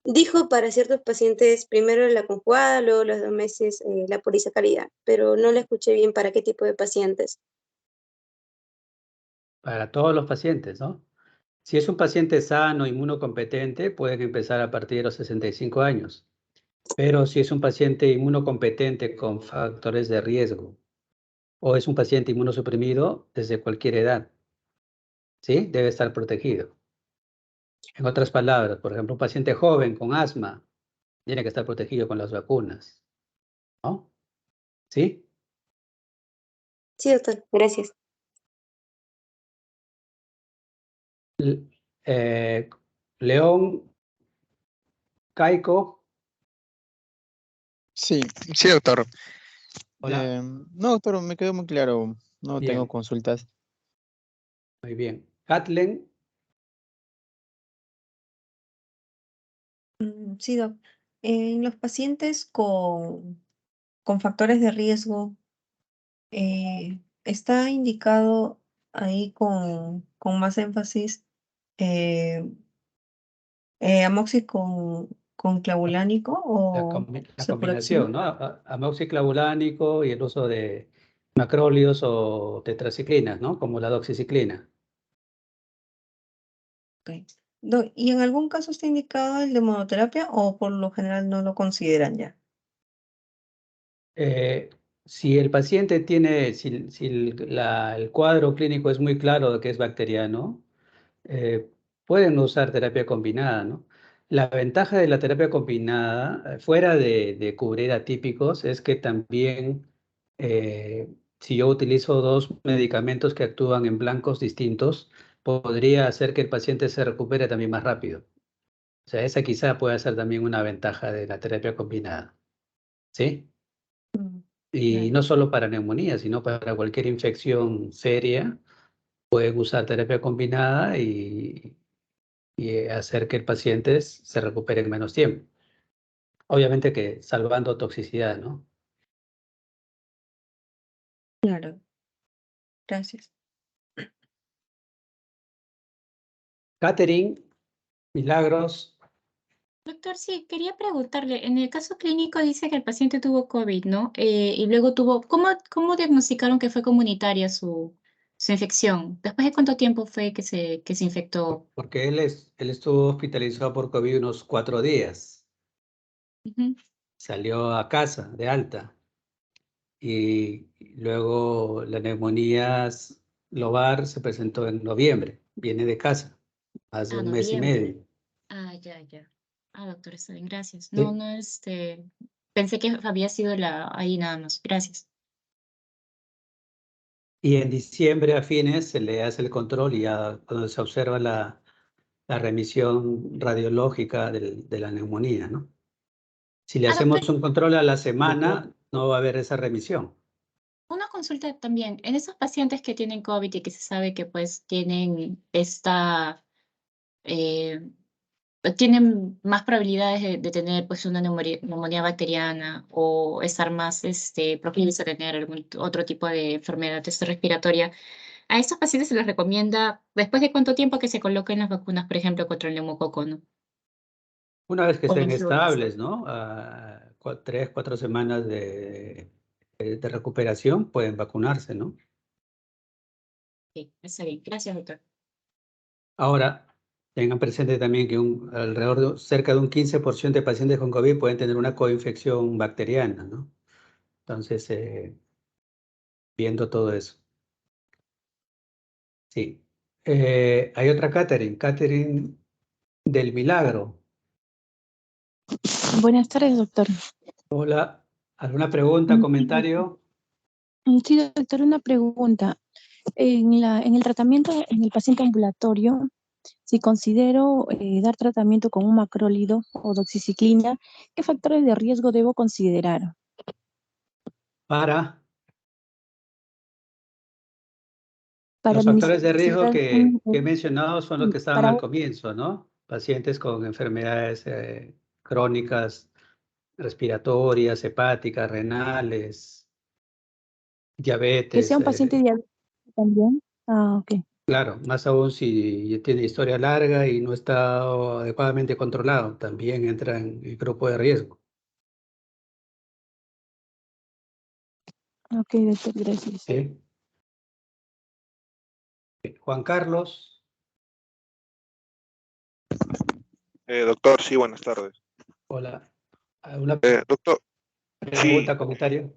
dijo para ciertos pacientes primero la conjugada, luego los 2 meses la polisacarida, pero no le escuché bien para qué tipo de pacientes. Para todos los pacientes, ¿no? Si es un paciente sano, inmunocompetente, pueden empezar a partir de los 65 años. Pero si es un paciente inmunocompetente con factores de riesgo o es un paciente inmunosuprimido desde cualquier edad, ¿sí? Debe estar protegido. En otras palabras, por ejemplo, un paciente joven con asma tiene que estar protegido con las vacunas, ¿no? ¿Sí? Sí, doctor, gracias. León, Caico, Sí, sí, doctor. hola, No, doctor, me quedó muy claro. No tengo bien, consultas. muy bien. Katlen, Sí, doc. En los pacientes con factores de riesgo, está indicado ahí con más énfasis eh, amoxi con clavulánico o la cefuroxima. combinación, ¿no? Amoxiclavulánico y el uso de macrólidos o tetraciclinas, ¿no? Como la doxiciclina. Ok. ¿Y en algún caso está indicado el de monoterapia o por lo general no lo consideran ya? Si el paciente tiene, si el cuadro clínico es muy claro de que es bacteriano, pueden usar terapia combinada, ¿no? La ventaja de la terapia combinada, fuera de cubrir atípicos, es que también, si yo utilizo dos medicamentos que actúan en blancos distintos, podría hacer que el paciente se recupere también más rápido. O sea, esa quizá puede ser también una ventaja de la terapia combinada, ¿sí? Mm, Y claro. no solo para neumonía, sino para cualquier infección seria, pueden usar terapia combinada y hacer que el paciente se recupere en menos tiempo. Obviamente que salvando toxicidad, ¿no? Claro, gracias. Catherine, Milagros, Doctor, sí, quería preguntarle, en el caso clínico dice que el paciente tuvo COVID, ¿no? Y luego ¿cómo diagnosticaron que fue comunitaria su infección? ¿Después de cuánto tiempo fue que se infectó? porque él estuvo hospitalizado por COVID unos 4 días, Ujú. salió a casa de alta y luego la neumonía lobar se presentó en noviembre, viene de casa, hace Ah, un mes y noviembre. medio. Ah, ya, ya. Ah, doctor, está bien, gracias. No, ¿Sí? no, pensé que había sido ahí nada más. Gracias. Y en diciembre a fines se le hace el control y ya cuando se observa la remisión radiológica de la neumonía, ¿no? Si le Doctor, hacemos un control a la Doctor, semana, no va a haber esa remisión. una consulta también. En esos pacientes que tienen COVID y que se sabe que pues tienen esta, eh, tienen más probabilidades de tener pues una neumonía bacteriana o estar más proclives a tener algún otro tipo de enfermedad respiratoria. A estos pacientes se les recomienda, después de cuánto tiempo que se coloquen las vacunas, por ejemplo, contra el neumococo, ¿no? Una vez que O la estén influenza. estables, ¿no? A 3, 4 semanas de recuperación pueden vacunarse, ¿no? Sí, está bien. Gracias, doctor. Ahora, tengan presente también que cerca de un 15% de pacientes con COVID pueden tener una coinfección bacteriana, ¿no? Entonces, viendo todo eso. Sí. Hay otra Catherine del Milagro. Buenas tardes, doctor. Hola, ¿alguna pregunta, comentario? Sí, doctor, una pregunta. En el tratamiento en el paciente ambulatorio, si considero dar tratamiento con un macrólido o doxiciclina, ¿qué factores de riesgo debo considerar? Para Para los factores de riesgo administrar que he mencionado son los que estaban para al comienzo, ¿no? Pacientes con enfermedades crónicas, respiratorias, hepáticas, renales, que sea diabetes, un paciente diabético también. Ah, ok. claro, más aún si tiene historia larga y no está adecuadamente controlado, también entra en el grupo de riesgo. Ok, doctor, gracias. ¿Sí? Juan Carlos, Doctor, sí, buenas tardes. hola. ¿Alguna Doctor, sí, pregunta, comentario?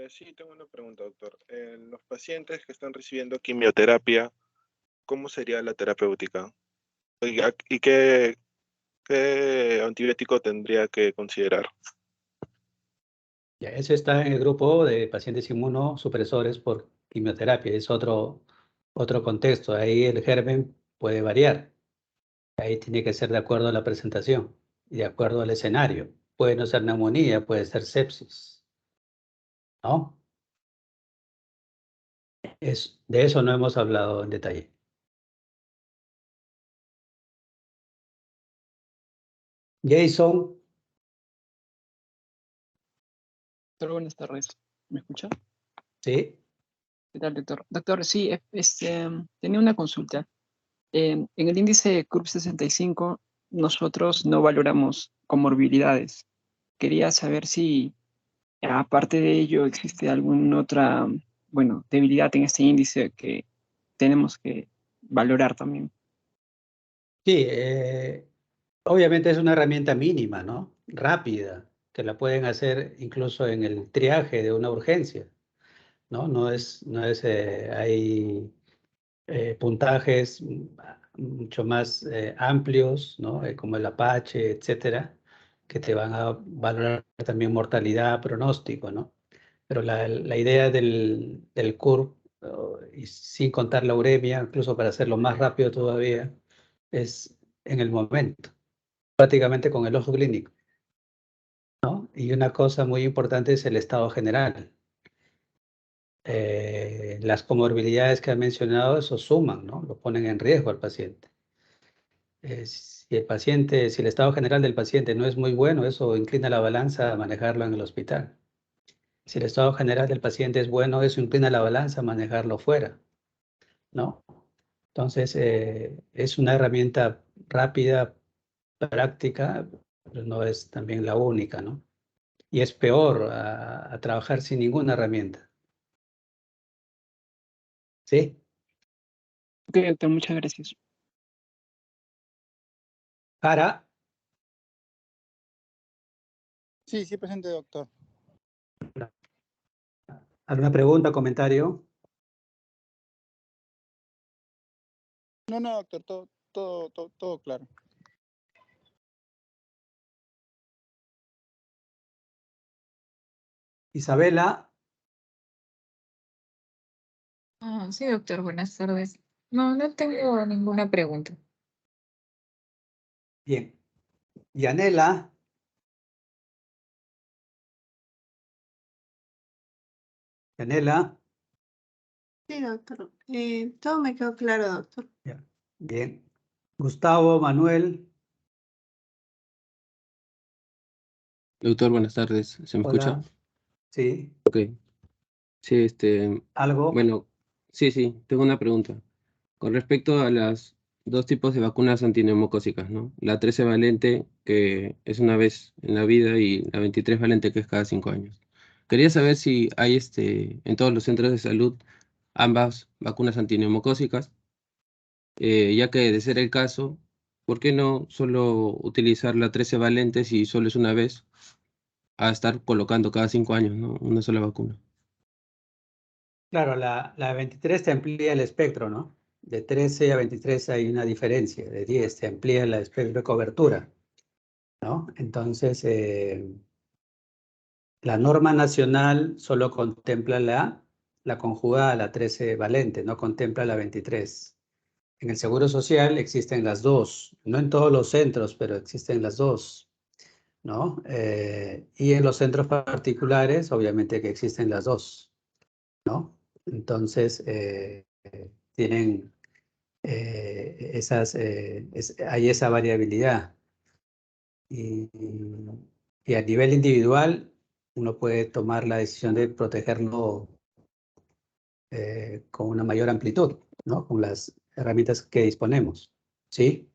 sí, tengo una pregunta, doctor. Los pacientes que están recibiendo quimioterapia, ¿cómo sería la terapéutica? ¿Y qué antibiótico tendría que considerar? Ya, eso está en el grupo de pacientes inmunosupresores por quimioterapia, es otro contexto. Ahí el germen puede variar. Ahí tiene que ser de acuerdo a la presentación y de acuerdo al escenario. Puede no ser neumonía, puede ser sepsis, ¿no? De eso no hemos hablado en detalle. Jason, Doctor, buenas tardes. ¿Me escucha? sí. ¿Qué tal, doctor? Doctor, sí, tenía una consulta. En el índice CURB 65, nosotros no valoramos comorbilidades. Quería saber si, aparte de ello, existe alguna otra, bueno, debilidad en este índice que tenemos que valorar también. Sí, obviamente es una herramienta mínima, ¿no? Rápida, que la pueden hacer incluso en el triaje de una urgencia, ¿no? Hay puntajes mucho más amplios, ¿no? Como el Apache, etcétera, que te van a valorar también mortalidad, pronóstico, ¿no? Pero la idea del CURB, y sin contar la uremia, incluso para hacerlo más rápido todavía, es en el momento, prácticamente con el ojo clínico, ¿no? Y una cosa muy importante es el estado general. Las comorbilidades que han mencionado, eso suman, ¿no? Lo ponen en riesgo al paciente. Si el estado general del paciente no es muy bueno, eso inclina la balanza a manejarlo en el hospital. Si el estado general del paciente es bueno, eso inclina la balanza a manejarlo fuera, ¿no? Entonces, es una herramienta rápida, práctica, pero no es también la única, ¿no? Y es peor a trabajar sin ninguna herramienta, ¿sí? Ok, doctor, muchas gracias. Para, Sí, sí, presente, doctor. ¿alguna pregunta, comentario? No, no, doctor, todo claro. Isabela. Sí, doctor, buenas tardes. No, no tengo ninguna pregunta. Bien. Yanela. Yanela. Sí, doctor. Todo me quedó claro, doctor. Ya. Bien. Gustavo, Manuel. Doctor, buenas tardes. ¿Se me escucha? Hola. Sí. Ok. Sí, ¿Algo? bueno, sí, tengo una pregunta. Con respecto a las dos tipos de vacunas antineumocócicas, ¿no? La 13 valente, que es una vez en la vida, y la 23 valente, que es cada 5 años. Quería saber si hay en todos los centros de salud ambas vacunas antineumocócicas, ya que de ser el caso, ¿por qué no solo utilizar la 13 valente si solo es una vez, a estar colocando cada 5 años, ¿no? Una sola vacuna? Claro, la 23 te amplía el espectro, ¿no? De 13 a 23 hay una diferencia, de 10 te amplía el espectro de cobertura, ¿no? Entonces, la norma nacional solo contempla la conjugada, la 13 valente, no contempla la 23. En el Seguro Social existen las dos, no en todos los centros, pero existen las dos, ¿no? Y en los centros particulares, obviamente que existen las dos, ¿no? Entonces, tienen hay esa variabilidad. Y a nivel individual, uno puede tomar la decisión de protegerlo con una mayor amplitud, ¿no? Con las herramientas que disponemos, ¿sí?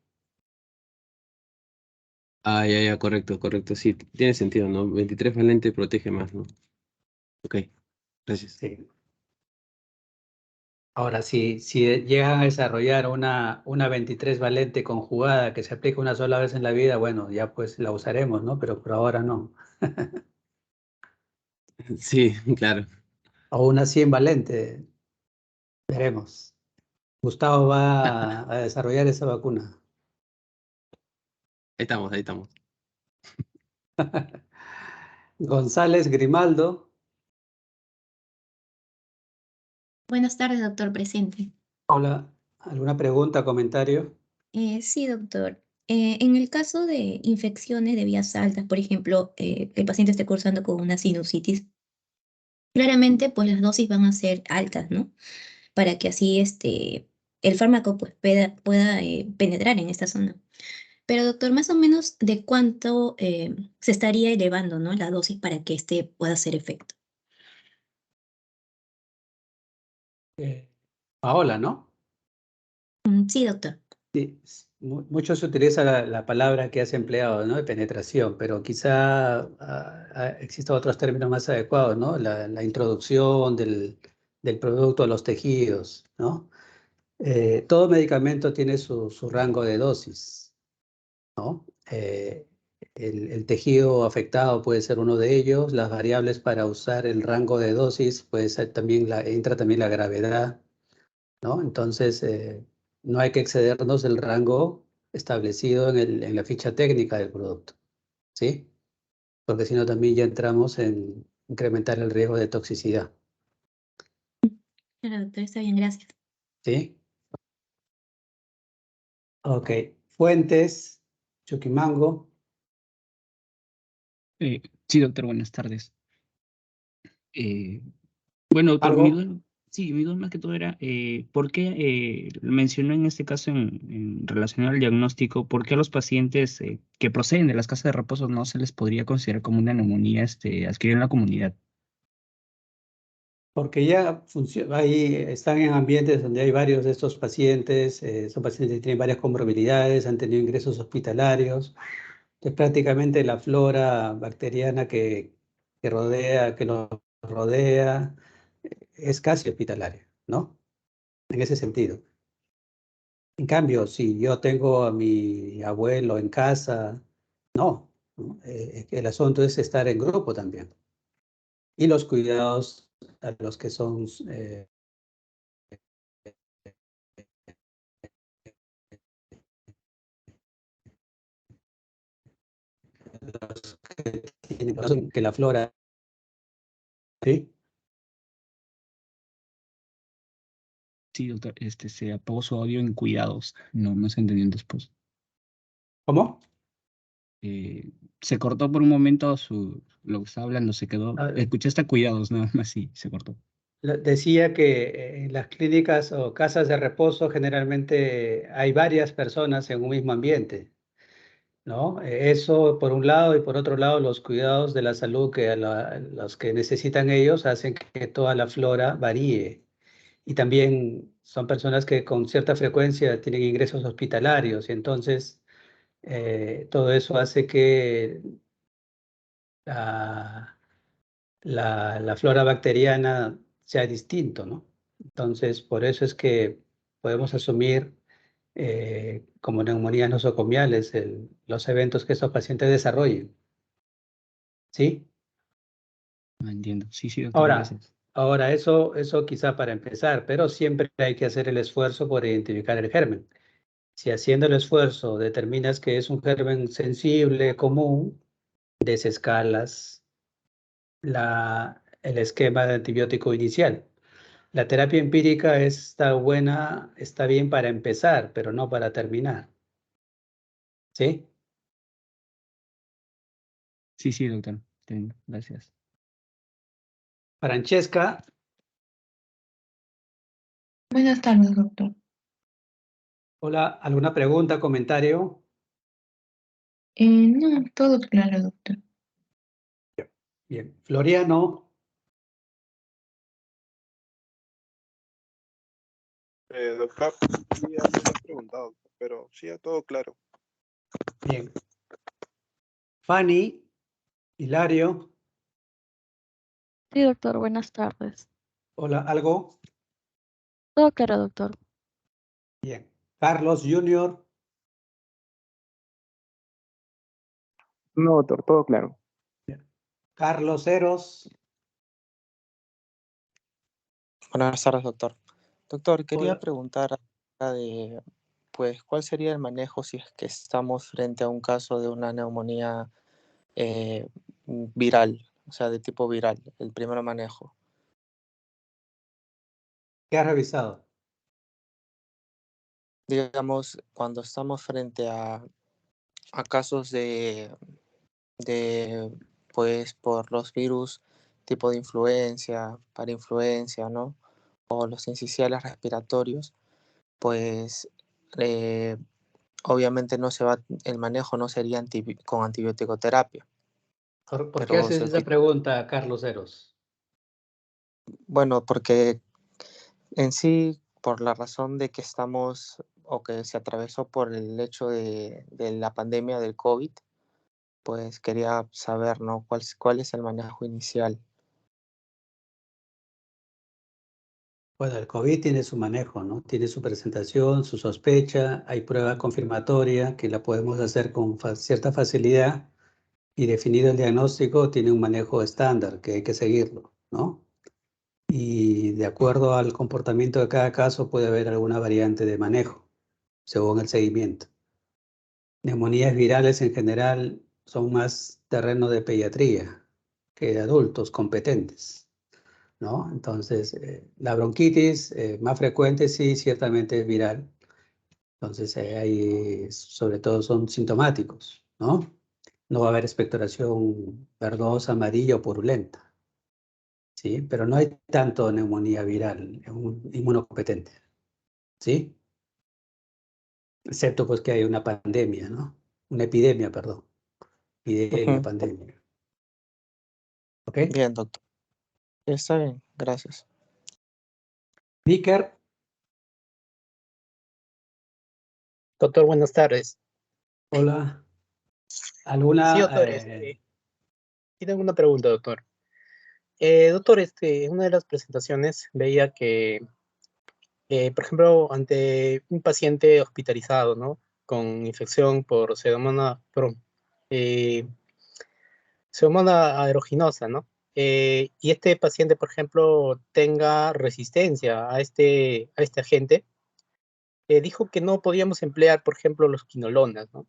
Ya, correcto, sí, tiene sentido, ¿no? 23 valente protege más, ¿no? Ok, gracias. Sí. Ahora, si llegan a desarrollar una 23 valente conjugada que se aplica una sola vez en la vida, bueno, ya pues la usaremos, ¿no? Pero por ahora no. Sí, claro. O una 100 valente, veremos. Gustavo va a desarrollar esa vacuna. Ahí estamos. González Grimaldo. Buenas tardes, doctor presente. Hola, ¿alguna pregunta, comentario? Sí, doctor. En el caso de infecciones de vías altas, por ejemplo, el paciente esté cursando con una sinusitis, claramente pues las dosis van a ser altas, ¿no? Para que así el fármaco pues pueda penetrar en esta zona. Pero doctor, más o menos de cuánto se estaría elevando, ¿no? La dosis para que este pueda hacer efecto. Paola, ¿no? Sí, doctor. Sí, mucho se utiliza la palabra que has empleado, ¿no? De penetración, pero quizá existan otros términos más adecuados, ¿no? La introducción del producto a los tejidos, ¿no? Todo medicamento tiene su rango de dosis, ¿no? El tejido afectado puede ser uno de ellos, las variables para usar el rango de dosis, puede ser también entra también la gravedad, ¿no? Entonces, no hay que excedernos del rango establecido en la ficha técnica del producto, ¿sí? Porque si no, también ya entramos en incrementar el riesgo de toxicidad, Claro, doctor, está bien, gracias. ¿sí? Ok. Fuentes, Chuquimango. Sí, doctor, buenas tardes. Bueno, doctor, ¿Algo? mi duda más que todo era, ¿por qué mencionó en este caso en relación al diagnóstico, por qué a los pacientes que proceden de las casas de reposo no se les podría considerar como una neumonía adquirida en la comunidad? Porque ya ahí están en ambientes donde hay varios de estos pacientes, son pacientes que tienen varias comorbilidades, han tenido ingresos hospitalarios. Entonces, prácticamente la flora bacteriana que los rodea, es casi hospitalaria, ¿no? En ese sentido. En cambio, si yo tengo a mi abuelo en casa, no, ¿no? El asunto es estar en grupo también. Y los cuidados a los que son los que la flora, ¿sí? Sí, doctor, se apagó su audio en cuidados. No se entendió después. ¿Cómo? Se cortó por un momento lo que estaba hablando, se quedó. Ah, Escuché hasta cuidados, nada más, sí, se cortó. Decía que en las clínicas o casas de reposo generalmente hay varias personas en un mismo ambiente, ¿no? Eso por un lado y por otro lado los cuidados de la salud que los que necesitan ellos hacen que toda la flora varíe. Y también son personas que con cierta frecuencia tienen ingresos hospitalarios y entonces todo eso hace que la, la flora bacteriana sea distinto, ¿no? Entonces, por eso es que podemos asumir como neumonías nosocomiales los eventos que estos pacientes desarrollen, ¿sí? Entiendo. Sí, sí, doctor, gracias. Ahora eso quizá para empezar, pero siempre hay que hacer el esfuerzo por identificar el germen. Si haciendo el esfuerzo determinas que es un germen sensible, común, desescalas el esquema de antibiótico inicial. La terapia empírica está buena, está bien para empezar, pero no para terminar. ¿Sí? Sí, sí, doctor. Entiendo. Gracias. Francesca, Buenas tardes, doctor. hola, ¿alguna pregunta, comentario? No, todo claro, doctor. Bien. Floriano, Doctor, sí, ya me lo he preguntado, pero sí, ya todo claro. bien. Fanny, Hilario, Sí, doctor, buenas tardes. hola, ¿algo? Todo claro, doctor. Bien. Carlos Junior, No, doctor, todo claro. Carlos Eros, Buenas tardes, doctor. Doctor, quería hola. preguntar acerca de, pues, ¿cuál sería el manejo si es que estamos frente a un caso de una neumonía viral, o sea, de tipo viral, el primer manejo? ¿Qué has revisado? Digamos, cuando estamos frente a casos de, pues, por los virus tipo de influencia, parainfluencia, ¿no? O los sinciciales respiratorios, pues eh, obviamente el manejo no sería con antibiótico terapia, ¿Por qué pero haces esa pregunta, Carlos Eros? bueno, porque en sí, por la razón de que estamos o que se atravesó por el hecho de la pandemia del COVID, pues quería saber, ¿no? ¿Cuál es el manejo inicial? Bueno, el COVID tiene su manejo, ¿no? Tiene su presentación, su sospecha, hay prueba confirmatoria que la podemos hacer con cierta facilidad y definido el diagnóstico, tiene un manejo estándar que hay que seguirlo, ¿no? Y de acuerdo al comportamiento de cada caso puede haber alguna variante de manejo según el seguimiento. Neumonías virales en general son más terreno de pediatría que de adultos competentes, ¿no? Entonces, la bronquitis más frecuente sí, ciertamente es viral. Entonces, ahí sobre todo son sintomáticos, ¿no? No va a haber expectoración verdosa, amarilla o purulenta, ¿sí? Pero no hay tanto neumonía viral en un inmunocompetente, ¿sí? Excepto pues que hay una pandemia, ¿no? Una epidemia, perdón. Epidemia, Ujú. pandemia. ¿Ok? Bien, doctor. Está bien, gracias. Vicker, Doctor, buenas tardes. hola. Sí, ¿Alguna? doctor, sí tengo una pregunta, doctor. Doctor, en una de las presentaciones veía que, por ejemplo, ante un paciente hospitalizado, ¿no? Con infección por eh, Pseudomonas aeruginosa, ¿no? Y este paciente, por ejemplo, tenga resistencia a este agente, dijo que no podíamos emplear, por ejemplo, los quinolonas, ¿no?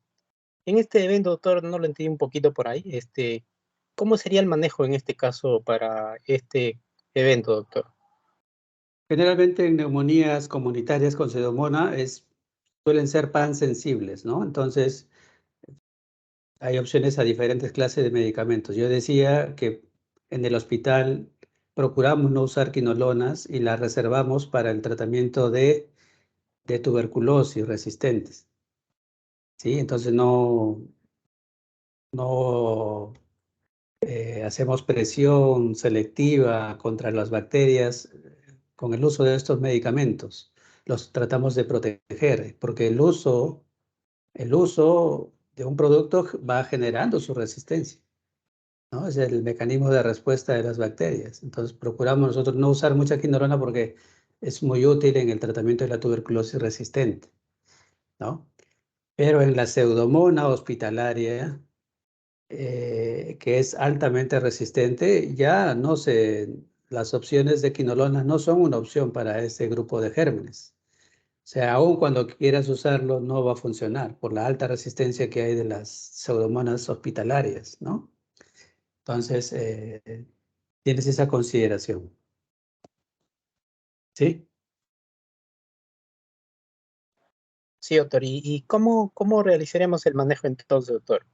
En este evento, doctor, no lo entendí un poquito por ahí. ¿Cómo sería el manejo en este caso para este evento, doctor? Generalmente en neumonías comunitarias con Pseudomonas suelen ser pansensibles, ¿no? Entonces, hay opciones a diferentes clases de medicamentos. Yo decía que en el hospital procuramos no usar quinolonas y las reservamos para el tratamiento de tuberculosis resistentes. ¿Sí? Entonces no hacemos presión selectiva contra las bacterias con el uso de estos medicamentos. Los tratamos de proteger, porque el uso de un producto va generando su resistencia, ¿no? Es el mecanismo de respuesta de las bacterias. Entonces procuramos nosotros no usar mucha quinolona porque es muy útil en el tratamiento de la tuberculosis resistente, ¿no? Pero en la pseudomona hospitalaria, que es altamente resistente, las opciones de quinolonas no son una opción para ese grupo de gérmenes. O sea, aun cuando quieras usarlo, no va a funcionar por la alta resistencia que hay de las pseudomonas hospitalarias, ¿no? Entonces, tienes esa consideración. ¿Sí? Sí, doctor. ¿Y cómo realizaremos el manejo entonces, doctor?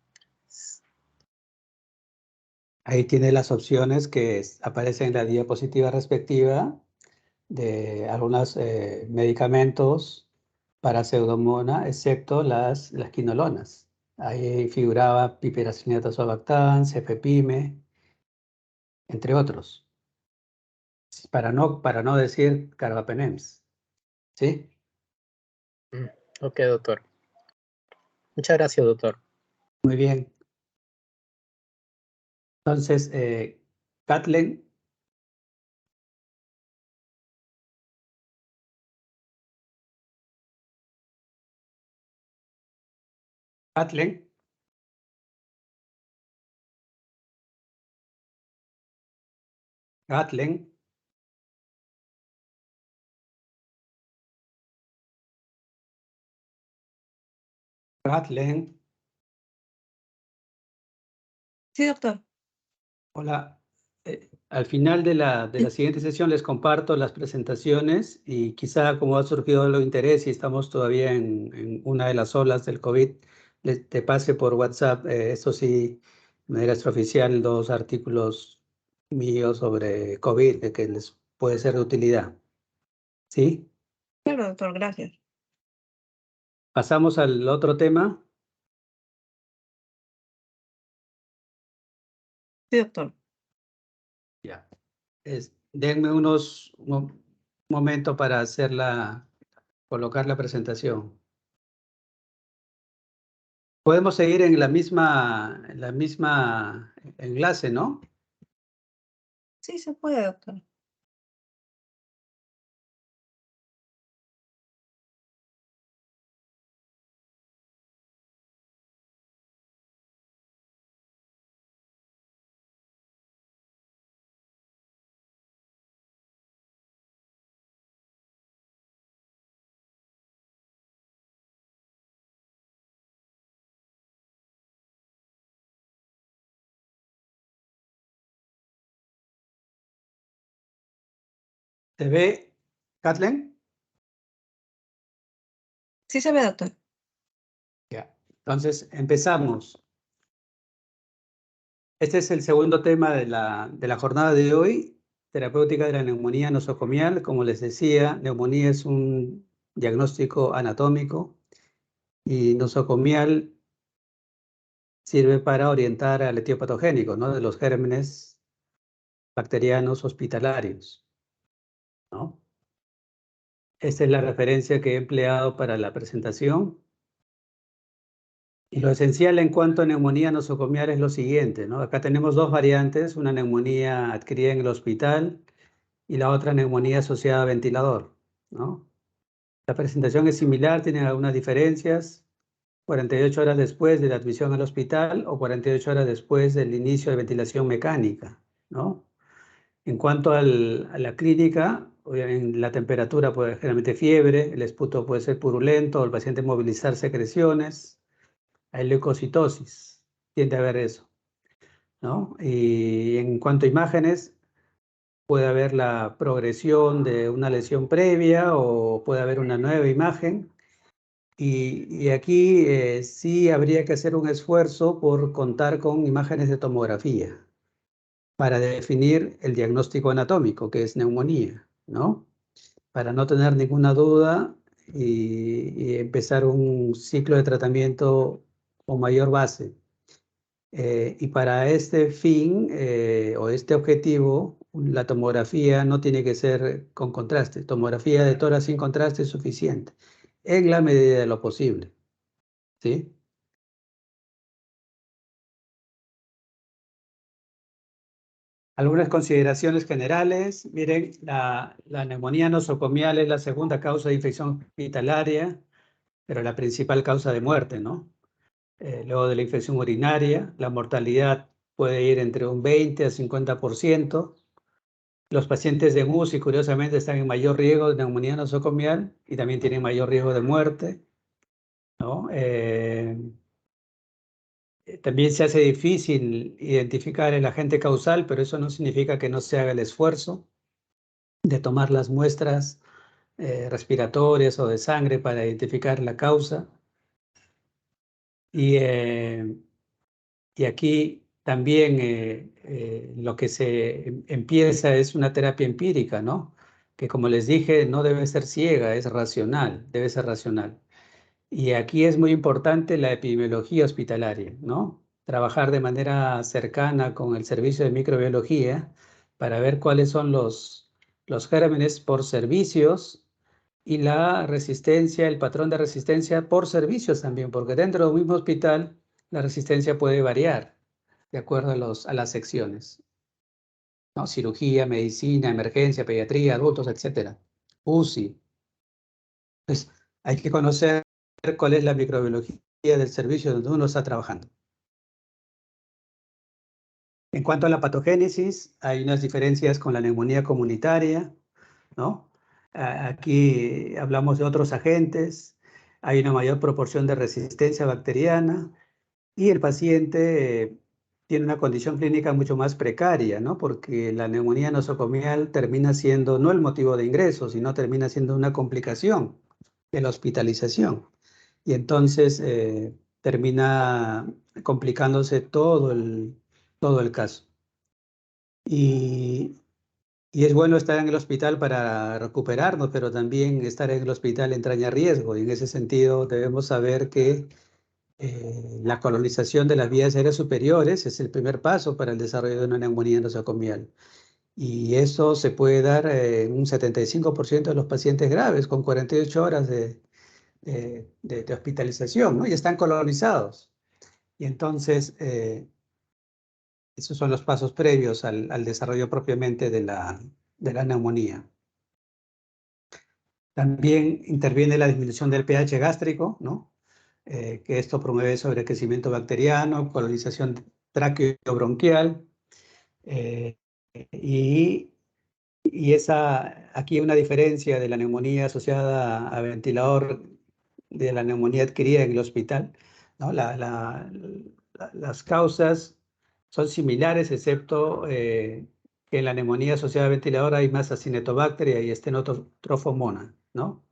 Ahí tiene las opciones que aparecen en la diapositiva respectiva de algunos medicamentos para pseudomona, excepto las quinolonas. Ahí figuraba piperacillina tazobactam, cefepime, entre otros, para no decir carbapenems. ¿Sí? Ok, doctor. Muchas gracias, doctor. Muy bien. Entonces, Kathleen. Kathleen. Kathleen. Kathleen. Sí, doctor. Hola. Al final de la siguiente sesión les comparto las presentaciones y quizá como ha surgido algo de interés y estamos todavía en una de las olas del COVID, te pase por WhatsApp, eso sí, de manera extraoficial, 2 artículos míos sobre COVID que les puede ser de utilidad. ¿Sí? Claro, doctor, gracias. Pasamos al otro tema. Sí, doctor. Ya. Denme un momento para colocar la presentación. Podemos seguir en la misma enlace, ¿no? Sí, se puede, doctor. ¿Se ve, Kathleen? Sí se ve, doctor. Ya. Entonces, empezamos. Este es el segundo tema de la jornada de hoy, terapéutica de la neumonía nosocomial. Como les decía, neumonía es un diagnóstico anatómico y nosocomial sirve para orientar al etiopatogénico, ¿no? De los gérmenes bacterianos hospitalarios, ¿no? Esta es la referencia que he empleado para la presentación. Y lo esencial en cuanto a neumonía nosocomial es lo siguiente, ¿no? Acá tenemos 2 variantes, una neumonía adquirida en el hospital y la otra neumonía asociada a ventilador, ¿no? La presentación es similar, tiene algunas diferencias. 48 horas después de la admisión al hospital o 48 horas después del inicio de ventilación mecánica, ¿no? En cuanto a la clínica, en la temperatura puede generalmente fiebre, el esputo puede ser purulento, el paciente movilizar secreciones, hay leucocitosis, tiende a haber eso, ¿no? Y en cuanto a imágenes, puede haber la progresión de una lesión previa o puede haber una nueva imagen. Y aquí sí habría que hacer un esfuerzo por contar con imágenes de tomografía para definir el diagnóstico anatómico, que es neumonía, ¿no? Para no tener ninguna duda y empezar un ciclo de tratamiento con mayor base. Y para este fin o este objetivo, la tomografía no tiene que ser con contraste. Tomografía de tórax sin contraste es suficiente, en la medida de lo posible, ¿sí? Algunas consideraciones generales. Miren, la neumonía nosocomial es la segunda causa de infección hospitalaria, pero la principal causa de muerte, ¿no? Luego de la infección urinaria, la mortalidad puede ir entre un 20 a 50%. Los pacientes de UCI, curiosamente, están en mayor riesgo de neumonía nosocomial y también tienen mayor riesgo de muerte, ¿no? También se hace difícil identificar el agente causal, pero eso no significa que no se haga el esfuerzo de tomar las muestras respiratorias o de sangre para identificar la causa. Y aquí también lo que se empieza es una terapia empírica, ¿no? Que como les dije, no debe ser ciega, es racional, debe ser racional. Y aquí es muy importante la epidemiología hospitalaria, ¿no? Trabajar de manera cercana con el servicio de microbiología para ver cuáles son los gérmenes por servicios y la resistencia, el patrón de resistencia por servicios también, porque dentro de un mismo hospital la resistencia puede variar de acuerdo a las secciones, ¿no? Cirugía, medicina, emergencia, pediatría, adultos, etcétera. UCI. Pues hay que conocer cuál es la microbiología del servicio donde uno está trabajando. En cuanto a la patogénesis, hay unas diferencias con la neumonía comunitaria, ¿no? Aquí hablamos de otros agentes, hay una mayor proporción de resistencia bacteriana y el paciente tiene una condición clínica mucho más precaria, ¿no? Porque la neumonía nosocomial termina siendo no el motivo de ingreso, sino termina siendo una complicación de la hospitalización. Y entonces termina complicándose todo el caso. Y es bueno estar en el hospital para recuperarnos, pero también estar en el hospital entraña riesgo. Y en ese sentido debemos saber que la colonización de las vías aéreas superiores es el primer paso para el desarrollo de una neumonía nosocomial. Y eso se puede dar en un 75% de los pacientes graves, con 48 horas de hospitalización, ¿no? Y están colonizados. Y entonces, esos son los pasos previos al desarrollo propiamente de la neumonía. También interviene la disminución del pH gástrico, ¿no? Que esto promueve sobrecrecimiento bacteriano, colonización traqueobronquial, y aquí hay una diferencia de la neumonía asociada a ventilador de la neumonía adquirida en el hospital, ¿no? Las causas son similares, excepto que en la neumonía asociada a ventilador hay más Acinetobacter y Stenotrophomona, ¿no?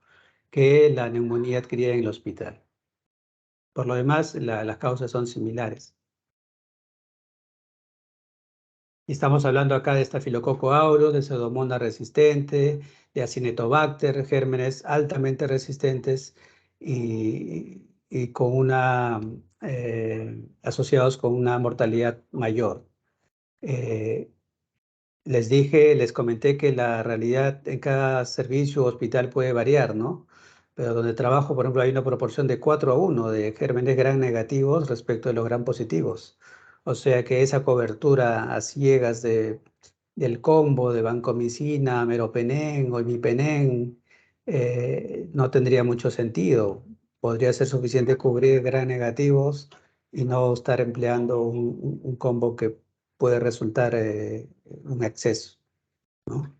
Que la neumonía adquirida en el hospital. Por lo demás, las causas son similares. Y estamos hablando acá de Staphylococcus aureus, de Pseudomonas resistente, de Acinetobacter, gérmenes altamente resistentes y con asociados con una mortalidad mayor. Les comenté que la realidad en cada servicio o hospital puede variar, ¿no? Pero donde trabajo, por ejemplo, hay una proporción de 4:1 de gérmenes gram negativos respecto de los gram positivos. O sea que esa cobertura a ciegas del combo de vancomicina, meropenem o imipenem no tendría mucho sentido. Podría ser suficiente cubrir gram negativos y no estar empleando un combo que puede resultar un exceso, ¿no?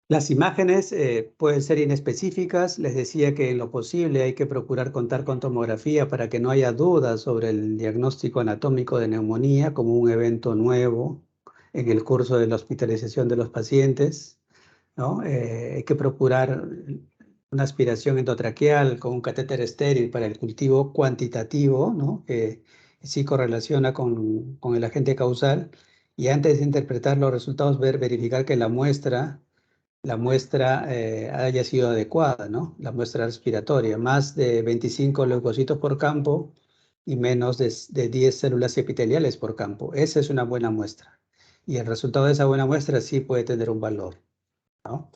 Las imágenes pueden ser inespecíficas. Les decía que en lo posible hay que procurar contar con tomografía para que no haya dudas sobre el diagnóstico anatómico de neumonía como un evento nuevo en el curso de la hospitalización de los pacientes, ¿no? Hay que procurar una aspiración endotraqueal con un catéter estéril para el cultivo cuantitativo, ¿no? Que sí correlaciona con el agente causal. Y antes de interpretar los resultados, verificar que la muestra haya sido adecuada, ¿no? La muestra respiratoria, más de 25 leucocitos por campo y menos de 10 células epiteliales por campo. Esa es una buena muestra. Y el resultado de esa buena muestra sí puede tener un valor, ¿no?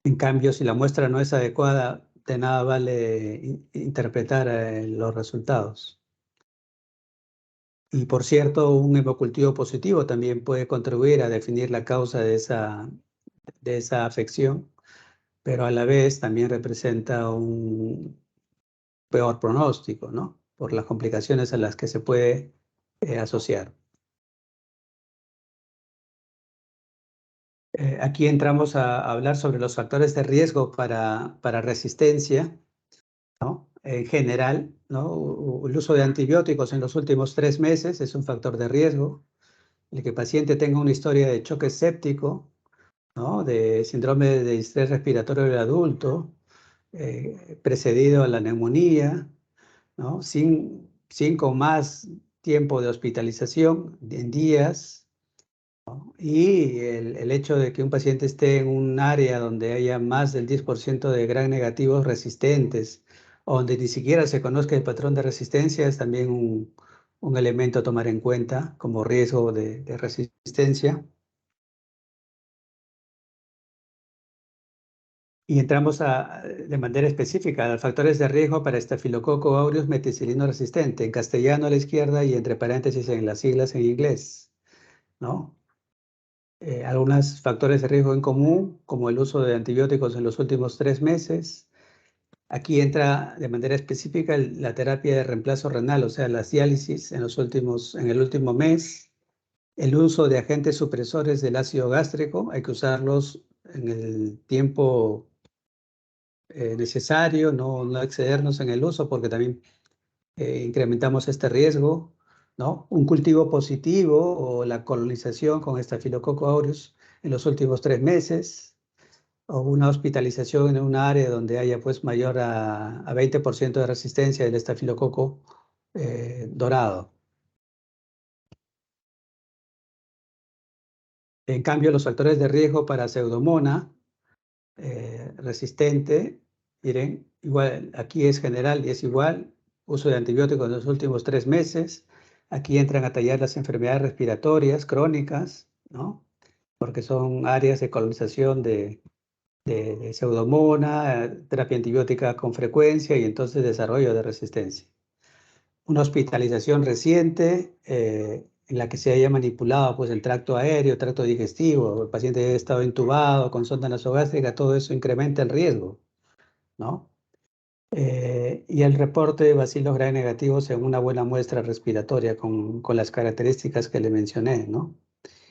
En cambio, si la muestra no es adecuada, de nada vale interpretar los resultados. Y por cierto, un hemocultivo positivo también puede contribuir a definir la causa de esa afección, pero a la vez también representa un peor pronóstico, ¿no? Por las complicaciones a las que se puede asociar. Aquí entramos a hablar sobre los factores de riesgo para resistencia, ¿no? En general, ¿no? El uso de antibióticos en los últimos 3 meses es un factor de riesgo. El que el paciente tenga una historia de choque séptico, ¿no? De síndrome de distrés respiratorio del adulto, precedido a la neumonía, ¿no? Sin con más tiempo de hospitalización en días, ¿no? Y el hecho de que un paciente esté en un área donde haya más del 10% de gram negativos resistentes, o donde ni siquiera se conozca el patrón de resistencia, es también un elemento a tomar en cuenta como riesgo de resistencia. Y entramos de manera específica a factores de riesgo para Staphylococcus aureus meticilino resistente, en castellano a la izquierda y entre paréntesis en las siglas en inglés, ¿no? Algunos factores de riesgo en común, como el uso de antibióticos en los últimos 3 meses. Aquí entra de manera específica la terapia de reemplazo renal, o sea, las diálisis en el último mes. El uso de agentes supresores del ácido gástrico, hay que usarlos en el tiempo necesario, no excedernos en el uso porque también incrementamos este riesgo, ¿no? Un cultivo positivo o la colonización con Staphylococcus aureus en los últimos 3 meses, o una hospitalización en un área donde haya pues mayor a 20% de resistencia del estafilococo dorado. En cambio, los factores de riesgo para Pseudomonas resistente, miren, igual, aquí es general y es igual, uso de antibióticos en los últimos 3 meses. Aquí entran a tallar las enfermedades respiratorias crónicas, ¿no? Porque son áreas de colonización de Pseudomonas, terapia antibiótica con frecuencia y entonces desarrollo de resistencia. Una hospitalización reciente en la que se haya manipulado pues, el tracto aéreo, tracto digestivo, el paciente haya estado intubado con sonda nasogástrica, todo eso incrementa el riesgo, ¿no? Y el reporte de bacilos gram negativos en una buena muestra respiratoria con las características que le mencioné, ¿no?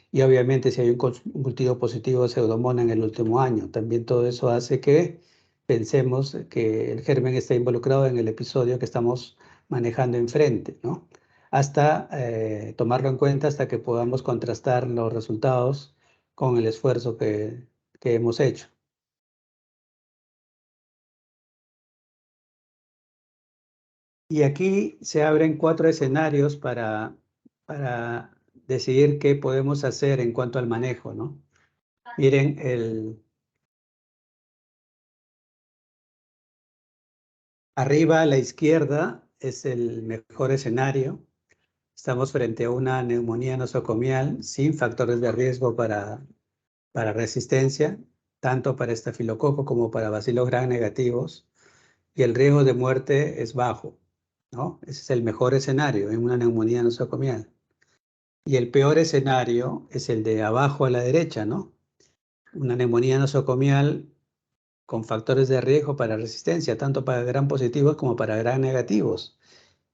Y obviamente si hay un cultivo positivo de Pseudomonas en el último año, también todo eso hace que pensemos que el germen está involucrado en el episodio que estamos manejando enfrente, ¿no? Hasta tomarlo en cuenta hasta que podamos contrastar los resultados con el esfuerzo que hemos hecho. Y aquí se abren 4 escenarios para decidir qué podemos hacer en cuanto al manejo, ¿no? Miren, arriba a la izquierda es el mejor escenario. Estamos frente a una neumonía nosocomial sin factores de riesgo para resistencia, tanto para estafilococo como para bacilos gram negativos, y el riesgo de muerte es bajo, ¿no? Ese es el mejor escenario en una neumonía nosocomial. Y el peor escenario es el de abajo a la derecha, ¿no? Una neumonía nosocomial con factores de riesgo para resistencia, tanto para gram positivos como para gram negativos,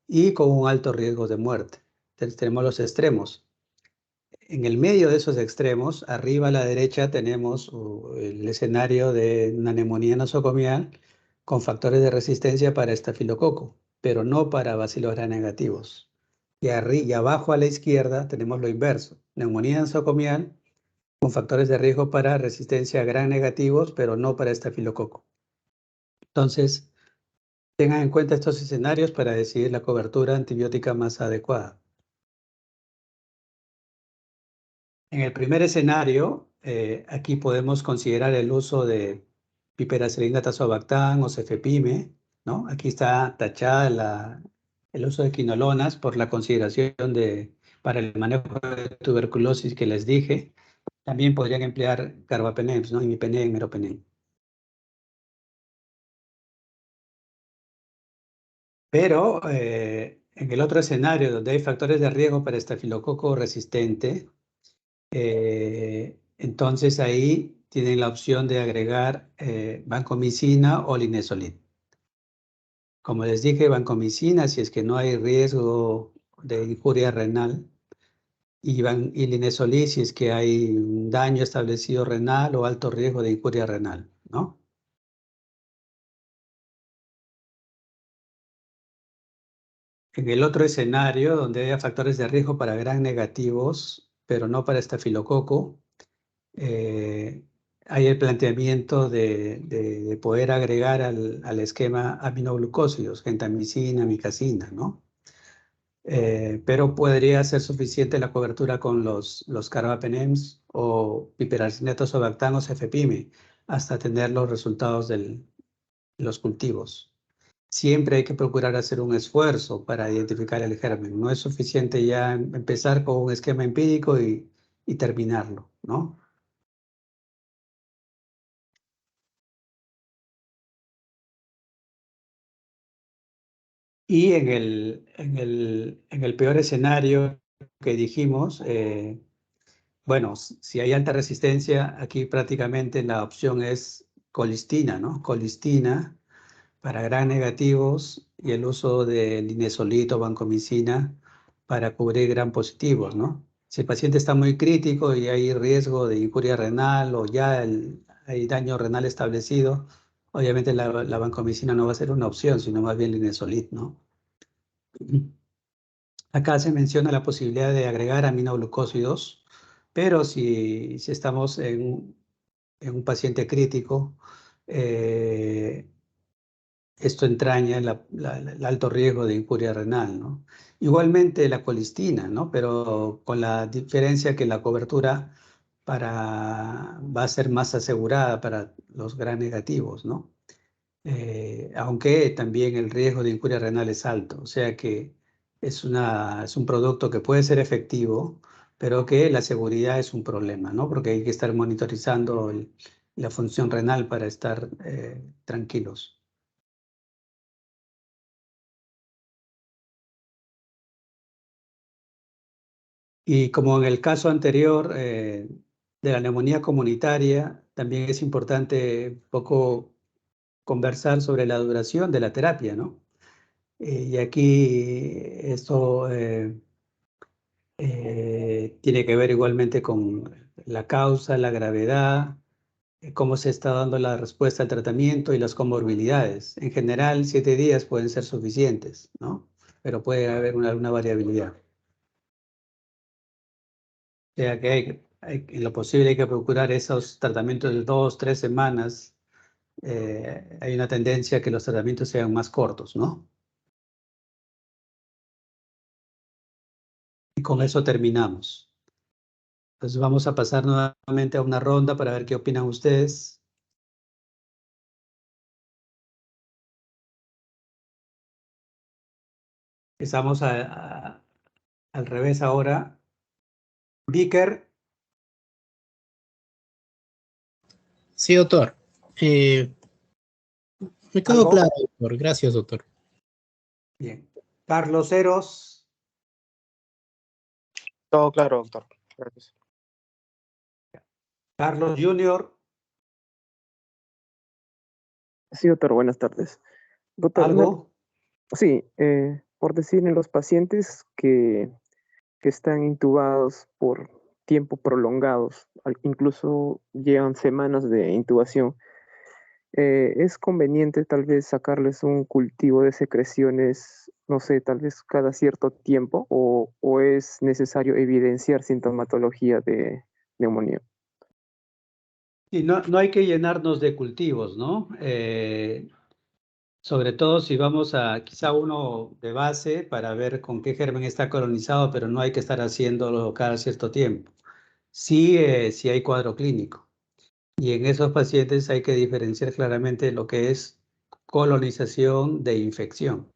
y con un alto riesgo de muerte. Entonces tenemos los extremos. en el medio de esos extremos, arriba a la derecha, tenemos el escenario de una neumonía nosocomial con factores de resistencia para estafilococo, pero no para bacilos gram negativos. Y abajo a la izquierda tenemos lo inverso, neumonía nosocomial con factores de riesgo para resistencia a gram negativos, pero no para estafilococo. Entonces, tengan en cuenta estos escenarios para decidir la cobertura antibiótica más adecuada. En el primer escenario, aquí podemos considerar el uso de piperacilina tazobactam o cefepime, ¿no? Aquí está tachada el uso de quinolonas por la consideración para el manejo de tuberculosis que les dije. También podrían emplear carbapenems, ¿no? Imipenem, meropenem. Pero en el otro escenario, donde hay factores de riesgo para estafilococo resistente, entonces ahí tienen la opción de agregar vancomicina o linezolid. Como les dije, vancomicina si es que no hay riesgo de injuria renal y linezolid si es que hay un daño establecido renal o alto riesgo de injuria renal, ¿no? En el otro escenario, donde haya factores de riesgo para gram negativos, pero no para estafilococo, hay el planteamiento de poder agregar al esquema aminoglucósidos, gentamicina, micacina, ¿no? Pero podría ser suficiente la cobertura con los carbapenems o piperacilina tazobactam o cefepime hasta tener los resultados de los cultivos. Siempre hay que procurar hacer un esfuerzo para identificar el germen. No es suficiente ya empezar con un esquema empírico y terminarlo, ¿no? Y en el peor escenario que dijimos, bueno, si hay alta resistencia, aquí prácticamente la opción es colistina, ¿no? Colistina para gram negativos y el uso de linezolid o vancomicina para cubrir gram positivos, ¿no? Si el paciente está muy crítico y hay riesgo de injuria renal o ya hay daño renal establecido, obviamente la vancomicina no va a ser una opción, sino más bien linezolid, ¿no? Acá se menciona la posibilidad de agregar aminoglucósidos, pero si estamos en un paciente crítico, esto entraña el alto riesgo de injuria renal, ¿no? Igualmente la colistina, ¿no? Pero con la diferencia que la cobertura va a ser más asegurada para los gram negativos, ¿no? Aunque también el riesgo de injuria renal es alto, o sea que es un producto que puede ser efectivo, pero que la seguridad es un problema, ¿no? Porque hay que estar monitorizando la función renal para estar tranquilos. Y como en el caso anterior de la neumonía comunitaria, también es importante un poco conversar sobre la duración de la terapia, ¿no? Y aquí esto tiene que ver igualmente con la causa, la gravedad, cómo se está dando la respuesta al tratamiento y las comorbilidades. En general, 7 días pueden ser suficientes, ¿no? Pero puede haber una variabilidad. O sea que en lo posible hay que procurar esos tratamientos de 2, 3 semanas. Hay una tendencia a que los tratamientos sean más cortos, ¿no? Y con eso terminamos. Entonces vamos a pasar nuevamente a una ronda para ver qué opinan ustedes. Empezamos al revés ahora. Vicker. Sí, doctor. Me quedó ¿Algo? claro, doctor. Gracias, doctor. Bien. Carlos Eros. Todo claro, doctor. Gracias. Carlos Junior. Sí, doctor, buenas tardes. Doctor, ¿Algo? sí, por decir, en los pacientes que están intubados por tiempo prolongados, incluso llevan semanas de intubación. ¿Es conveniente tal vez sacarles un cultivo de secreciones, no sé, tal vez cada cierto tiempo, o es necesario evidenciar sintomatología de neumonía? Y no hay que llenarnos de cultivos, ¿no? Sobre todo si vamos a quizá uno de base para ver con qué germen está colonizado, pero no hay que estar haciéndolo cada cierto tiempo. Sí, sí hay cuadro clínico. Y en esos pacientes hay que diferenciar claramente lo que es colonización de infección.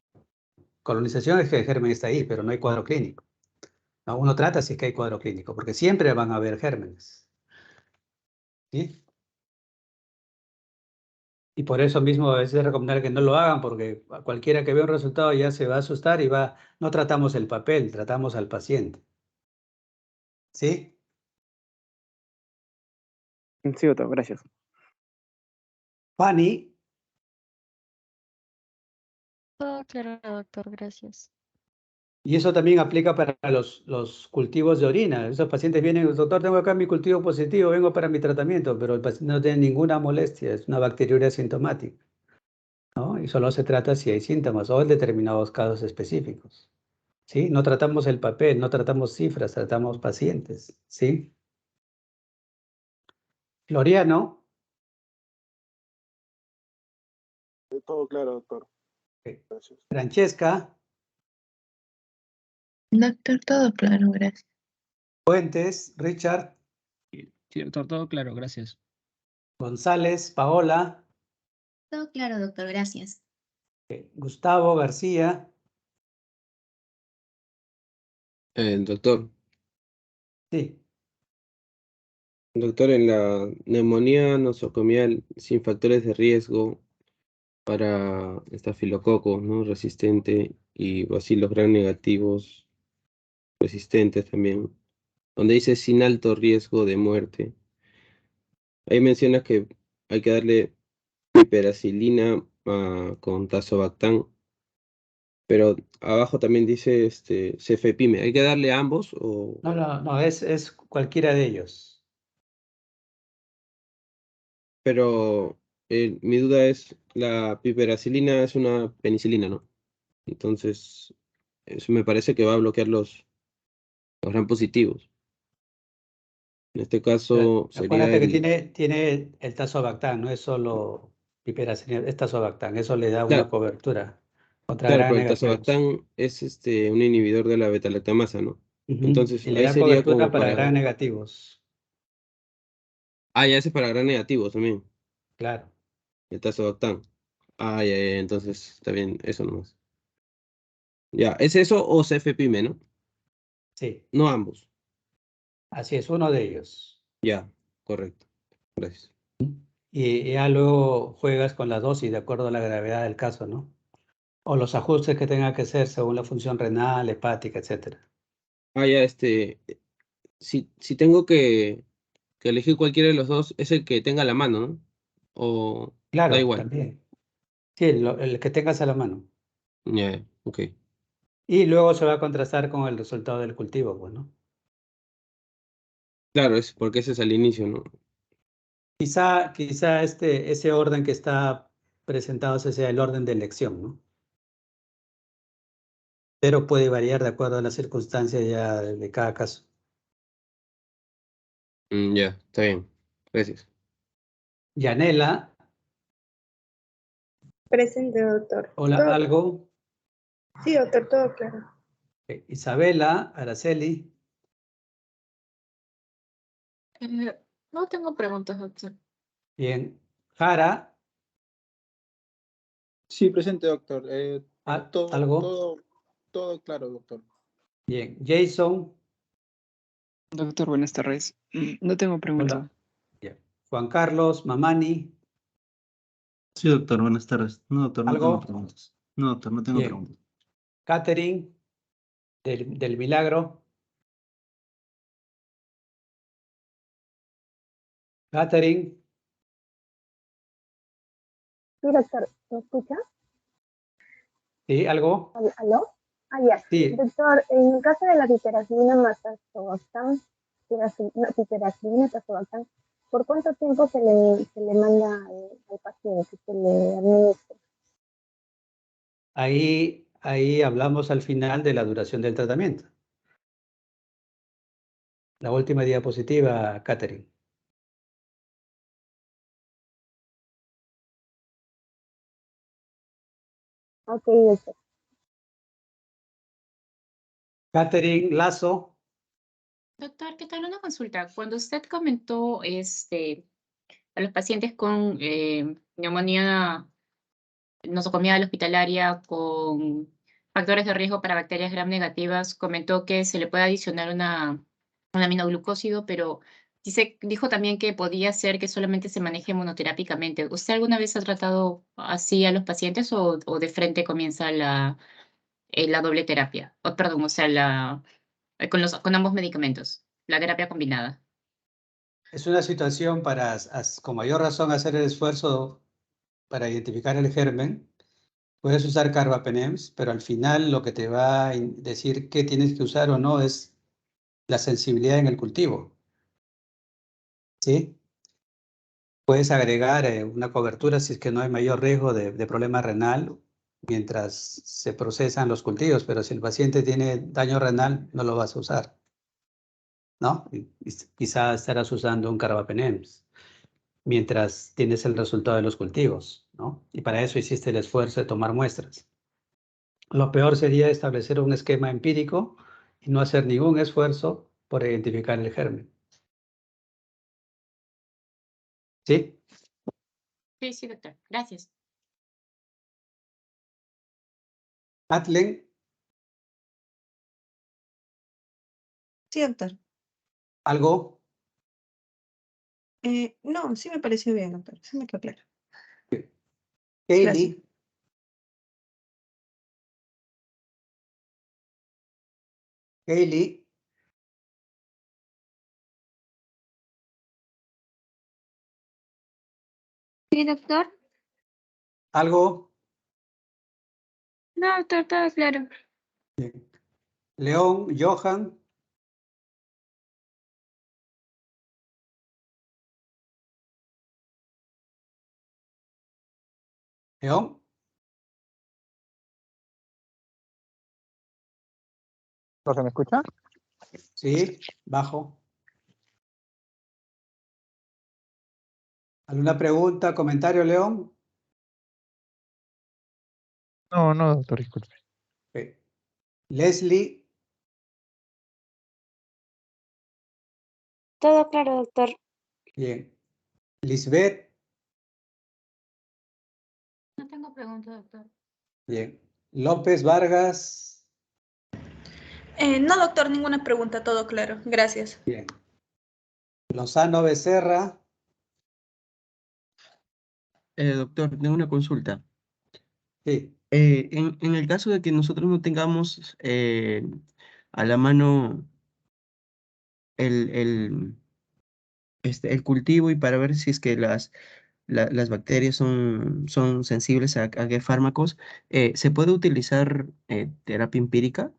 Colonización es que el germen está ahí, pero no hay cuadro clínico. No, uno trata si es que hay cuadro clínico, porque siempre van a haber gérmenes. ¿Sí? Y por eso mismo a veces es recomendable que no lo hagan, porque a cualquiera que vea un resultado ya se va a asustar y no tratamos el papel, tratamos al paciente. ¿Sí? Sí, doctor, gracias. Fanny, Todo claro, doctor, gracias. y eso también aplica para los cultivos de orina. Esos pacientes vienen, doctor, tengo acá mi cultivo positivo, vengo para mi tratamiento, pero el paciente no tiene ninguna molestia, es una bacteriuria asintomática, ¿no? Y solo se trata si hay síntomas o en determinados casos específicos. ¿Sí? No tratamos el papel, no tratamos cifras, tratamos pacientes. ¿Sí? Floriano. Todo claro, doctor. Gracias. Francesca. Doctor, todo claro, gracias. Fuentes, Richard. Sí, doctor, todo claro, gracias. González, Paola. Todo claro, doctor, gracias. Gustavo García. Doctor, Sí. doctor, en la neumonía nosocomial sin factores de riesgo para estafilococo, ¿no? Resistente y bacilos gram negativos resistentes también, donde dice sin alto riesgo de muerte. Ahí menciona que hay que darle piperacilina con tazobactam, pero abajo también dice cefepime. ¿Hay que darle ambos o...? No, es cualquiera de ellos. Pero mi duda es, la piperacilina es una penicilina, ¿no? Entonces, eso me parece que va a bloquear los gram positivos. En este caso sería Acuérdate que el... tiene el tazobactam, no es solo piperacilina, es tazobactam. Eso le da una Claro, cobertura contra claro, gram pero el negativos. tazobactam es un inhibidor de la beta-lactamasa, ¿no? Ujú. Entonces, Y le ahí da sería cobertura como para para... gram negativos. Ah, ya ese para gram negativos también, Claro. el tazobactam. Ah, ya, entonces está bien, eso nomás. Ya, ¿es eso o cefepime, no? Sí, No ambos. así es, uno de ellos. Ya, correcto. Gracias. Y ya luego juegas con la dosis de acuerdo a la gravedad del caso, ¿no? O los ajustes que tenga que hacer según la función renal, hepática, etcétera. Ah, ya, si tengo que elegir cualquiera de los dos, es el que tenga a la mano, ¿no? O da Claro, igual. también. Sí, el que tengas a la mano. Ya, ok. Y luego se va a contrastar con el resultado del cultivo, pues, ¿no? Claro, es porque ese es al inicio, ¿no? Quizá ese orden que está presentado ese sea el orden de elección, ¿no? Pero puede variar de acuerdo a las circunstancias ya de cada caso. Ya, está bien. Gracias. Yanela, Presente, doctor. hola, Todo, algo. sí, doctor, todo claro. Isabela, Araceli, No tengo preguntas, doctor. bien. Jara, Sí, presente, doctor. algo. Todo claro, doctor. Bien. Jason, Doctor, buenas tardes. No tengo preguntas. hola. Bien. Juan Carlos, Mamani, Sí, doctor, buenas tardes. No, doctor, no tengo algo. preguntas. No, doctor, no tengo Bien. preguntas. Catherine, del Milagro. Catherine, Sí, doctor, ¿me escucha? ¿sí? ¿Algo? ¿Aló? Ah, ya. Sí. Doctor, en el caso de la piperacilina más tazobactam, piperacillina, tazobactam, ¿por cuánto tiempo se le manda al paciente, se le administra? Ahí hablamos al final de la duración del tratamiento. La última diapositiva, Catherine. Ok, doctor. Catherine Lazo. Doctor, ¿qué tal? Una consulta. Cuando usted comentó a los pacientes con neumonía nosocomial hospitalaria con factores de riesgo para bacterias gram negativas, comentó que se le puede adicionar un aminoglucósido, pero dijo también que podía ser que solamente se maneje monoterápicamente. ¿Usted alguna vez ha tratado así a los pacientes o de frente comienza la doble terapia? O, perdón, o sea, con ambos medicamentos, la terapia combinada. Es una situación para, con mayor razón, hacer el esfuerzo para identificar el germen. Puedes usar carbapenems, pero al final lo que te va a decir qué tienes que usar o no es la sensibilidad en el cultivo. ¿Sí? Puedes agregar una cobertura si es que no hay mayor riesgo de problema renal mientras se procesan los cultivos, pero si el paciente tiene daño renal, no lo vas a usar, ¿no? Quizás estarás usando un carbapenems mientras tienes el resultado de los cultivos, ¿no? Y para eso hiciste el esfuerzo de tomar muestras. Lo peor sería establecer un esquema empírico y no hacer ningún esfuerzo por identificar el germen. ¿Sí? Sí, doctor. Gracias. Atlen. Sí, doctor. ¿Algo? No, sí me pareció bien, doctor. Sí me quedó claro. Kaylee. Kaylee. Sí, doctor. ¿Algo? No, doctor, todo claro. León, Johan. León. ¿Se me escucha? Sí, bajo. ¿Alguna pregunta, comentario, León? No, no, doctor, disculpe. Okay. Leslie. Todo claro, doctor. Bien. Lisbeth. No tengo pregunta, doctor. Bien. López Vargas. No, doctor, ninguna pregunta, todo claro. Gracias. Bien. Lozano Becerra. Doctor, tengo una consulta. Sí. En el caso de que nosotros no tengamos a la mano el cultivo y para ver si es que las bacterias son sensibles a qué fármacos, ¿se puede utilizar terapia empírica?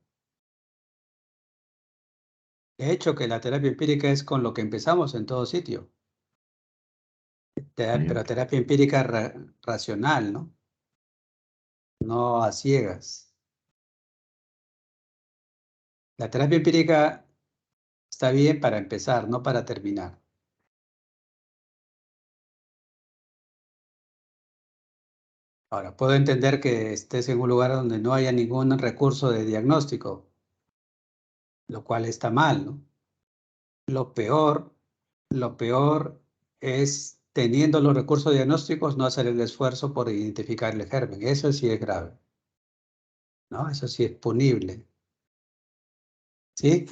De hecho, que la terapia empírica es con lo que empezamos en todo sitio. Pero terapia empírica racional, ¿no? No a ciegas. La terapia empírica está bien para empezar, no para terminar. Ahora, puedo entender que estés en un lugar donde no haya ningún recurso de diagnóstico, lo cual está mal, ¿no? Lo peor es, teniendo los recursos diagnósticos, no hacer el esfuerzo por identificar el germen. Eso sí es grave, ¿no? Eso sí es punible. ¿Sí?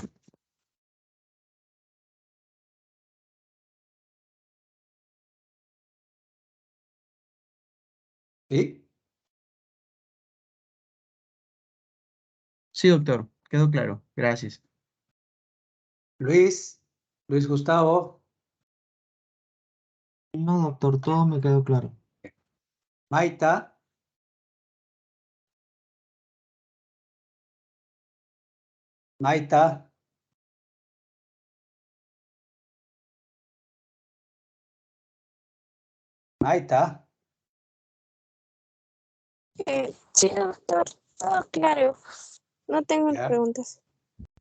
¿Sí? Sí, doctor, quedó claro. Gracias. Luis Gustavo. No, doctor, todo me quedó claro. Maita. Maita. Ahí está. Sí, doctor, todo claro. No tengo Ya. preguntas.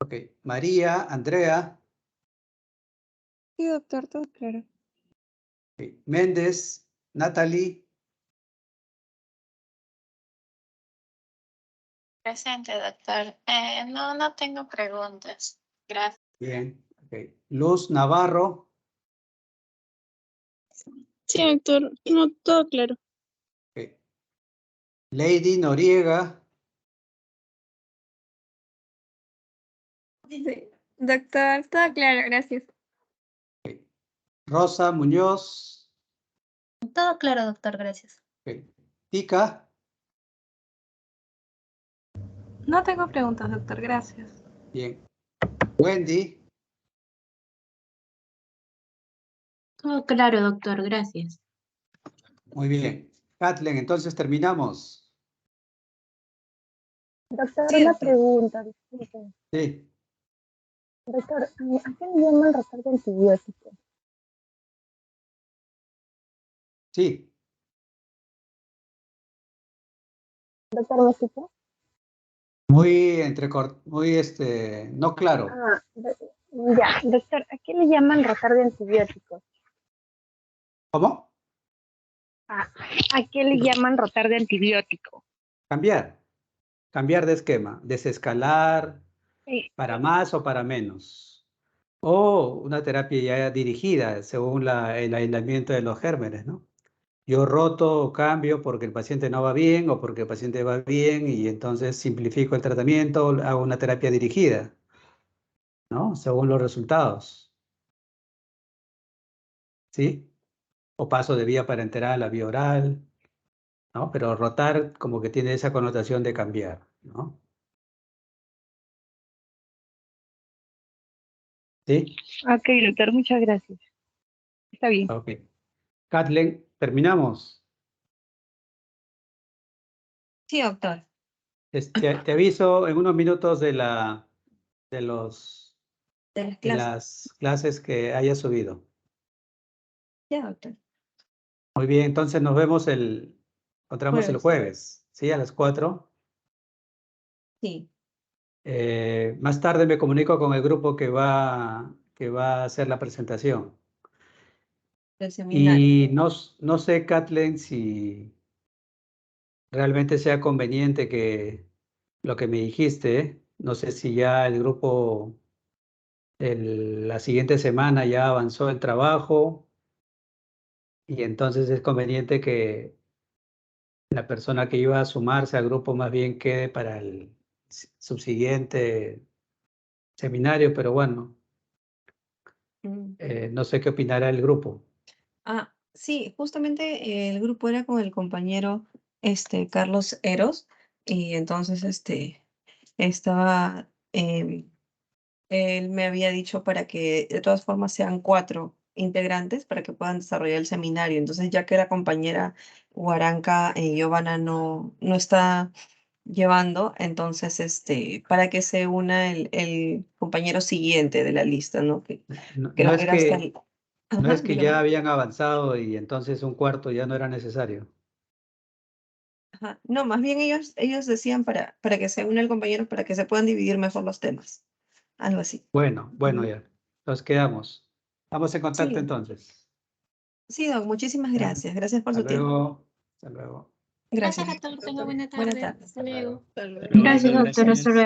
Ok. María, Andrea, Sí, doctor, todo claro. Méndez, Natalie. Presente, doctor. No tengo preguntas. Gracias. Bien. Ok. Luz Navarro. Sí, doctor, no, todo claro. Ok. Lady Noriega. Sí. Doctor, todo claro, gracias. Rosa Muñoz. Todo claro, doctor, gracias. Ok. Tica. No tengo preguntas, doctor, gracias. Bien. Wendy. Todo claro, doctor, gracias. Muy bien. Kathleen, entonces terminamos. Doctor, Sí, una doctor. pregunta, disculpe. Sí. Doctor, ¿a qué le llaman rotar de antibióticos? Sí. Doctor, ¿me escucha? Muy no claro. Ya, doctor, ¿a qué le llaman rotar de antibióticos? ¿Cómo? ¿A qué le llaman rotar de antibiótico? Cambiar. Cambiar de esquema. Desescalar Sí. para más o para menos. O una terapia ya dirigida según el aislamiento de los gérmenes, ¿no? Yo roto o cambio porque el paciente no va bien o porque el paciente va bien y entonces simplifico el tratamiento, hago una terapia dirigida, ¿no? Según los resultados. ¿Sí? O paso de vía parenteral a vía oral, ¿no? Pero rotar como que tiene esa connotación de cambiar, ¿no? ¿Sí? Ok, doctor, muchas gracias. Está bien. Ok. Kathleen, ¿terminamos? Sí, doctor. Te aviso en unos minutos de De las de clases. las clases que haya subido. Ya, doctor. Muy bien, entonces nos vemos encontramos el jueves, ¿sí? A las 4. Sí. Más tarde me comunico con el grupo que va a hacer la presentación. Del seminario. Y no sé, Kathleen, si realmente sea conveniente que lo que me dijiste, no sé si ya el grupo la siguiente semana ya avanzó el trabajo y entonces es conveniente que la persona que iba a sumarse al grupo más bien quede para el subsiguiente seminario, pero bueno, no sé qué opinará el grupo. Sí, justamente el grupo era con el compañero Carlos Eros y entonces estaba, él me había dicho para que de todas formas sean 4 integrantes para que puedan desarrollar el seminario. Entonces, ya que la compañera Huaranca Giovanna no está llevando, entonces para que se una el compañero siguiente de la lista, ¿no? Que No creo que es era hasta que, el... no Ajá, es que dígame. ya habían avanzado y entonces un cuarto ya no era necesario. Ajá. No, más bien ellos decían para que se una el compañero, para que se puedan dividir mejor los temas. Algo así. Bueno, Ujú. ya. Nos quedamos. Estamos en contacto Sí, entonces. sí, Doc, muchísimas Ya. gracias. Gracias por Hasta su tiempo. luego. Hasta luego. Gracias. Gracias, doctor. Tenga buena Buena tarde. tarde. Hasta luego. Hasta luego, Gracias, doctor, doctor. Hasta gracias. luego.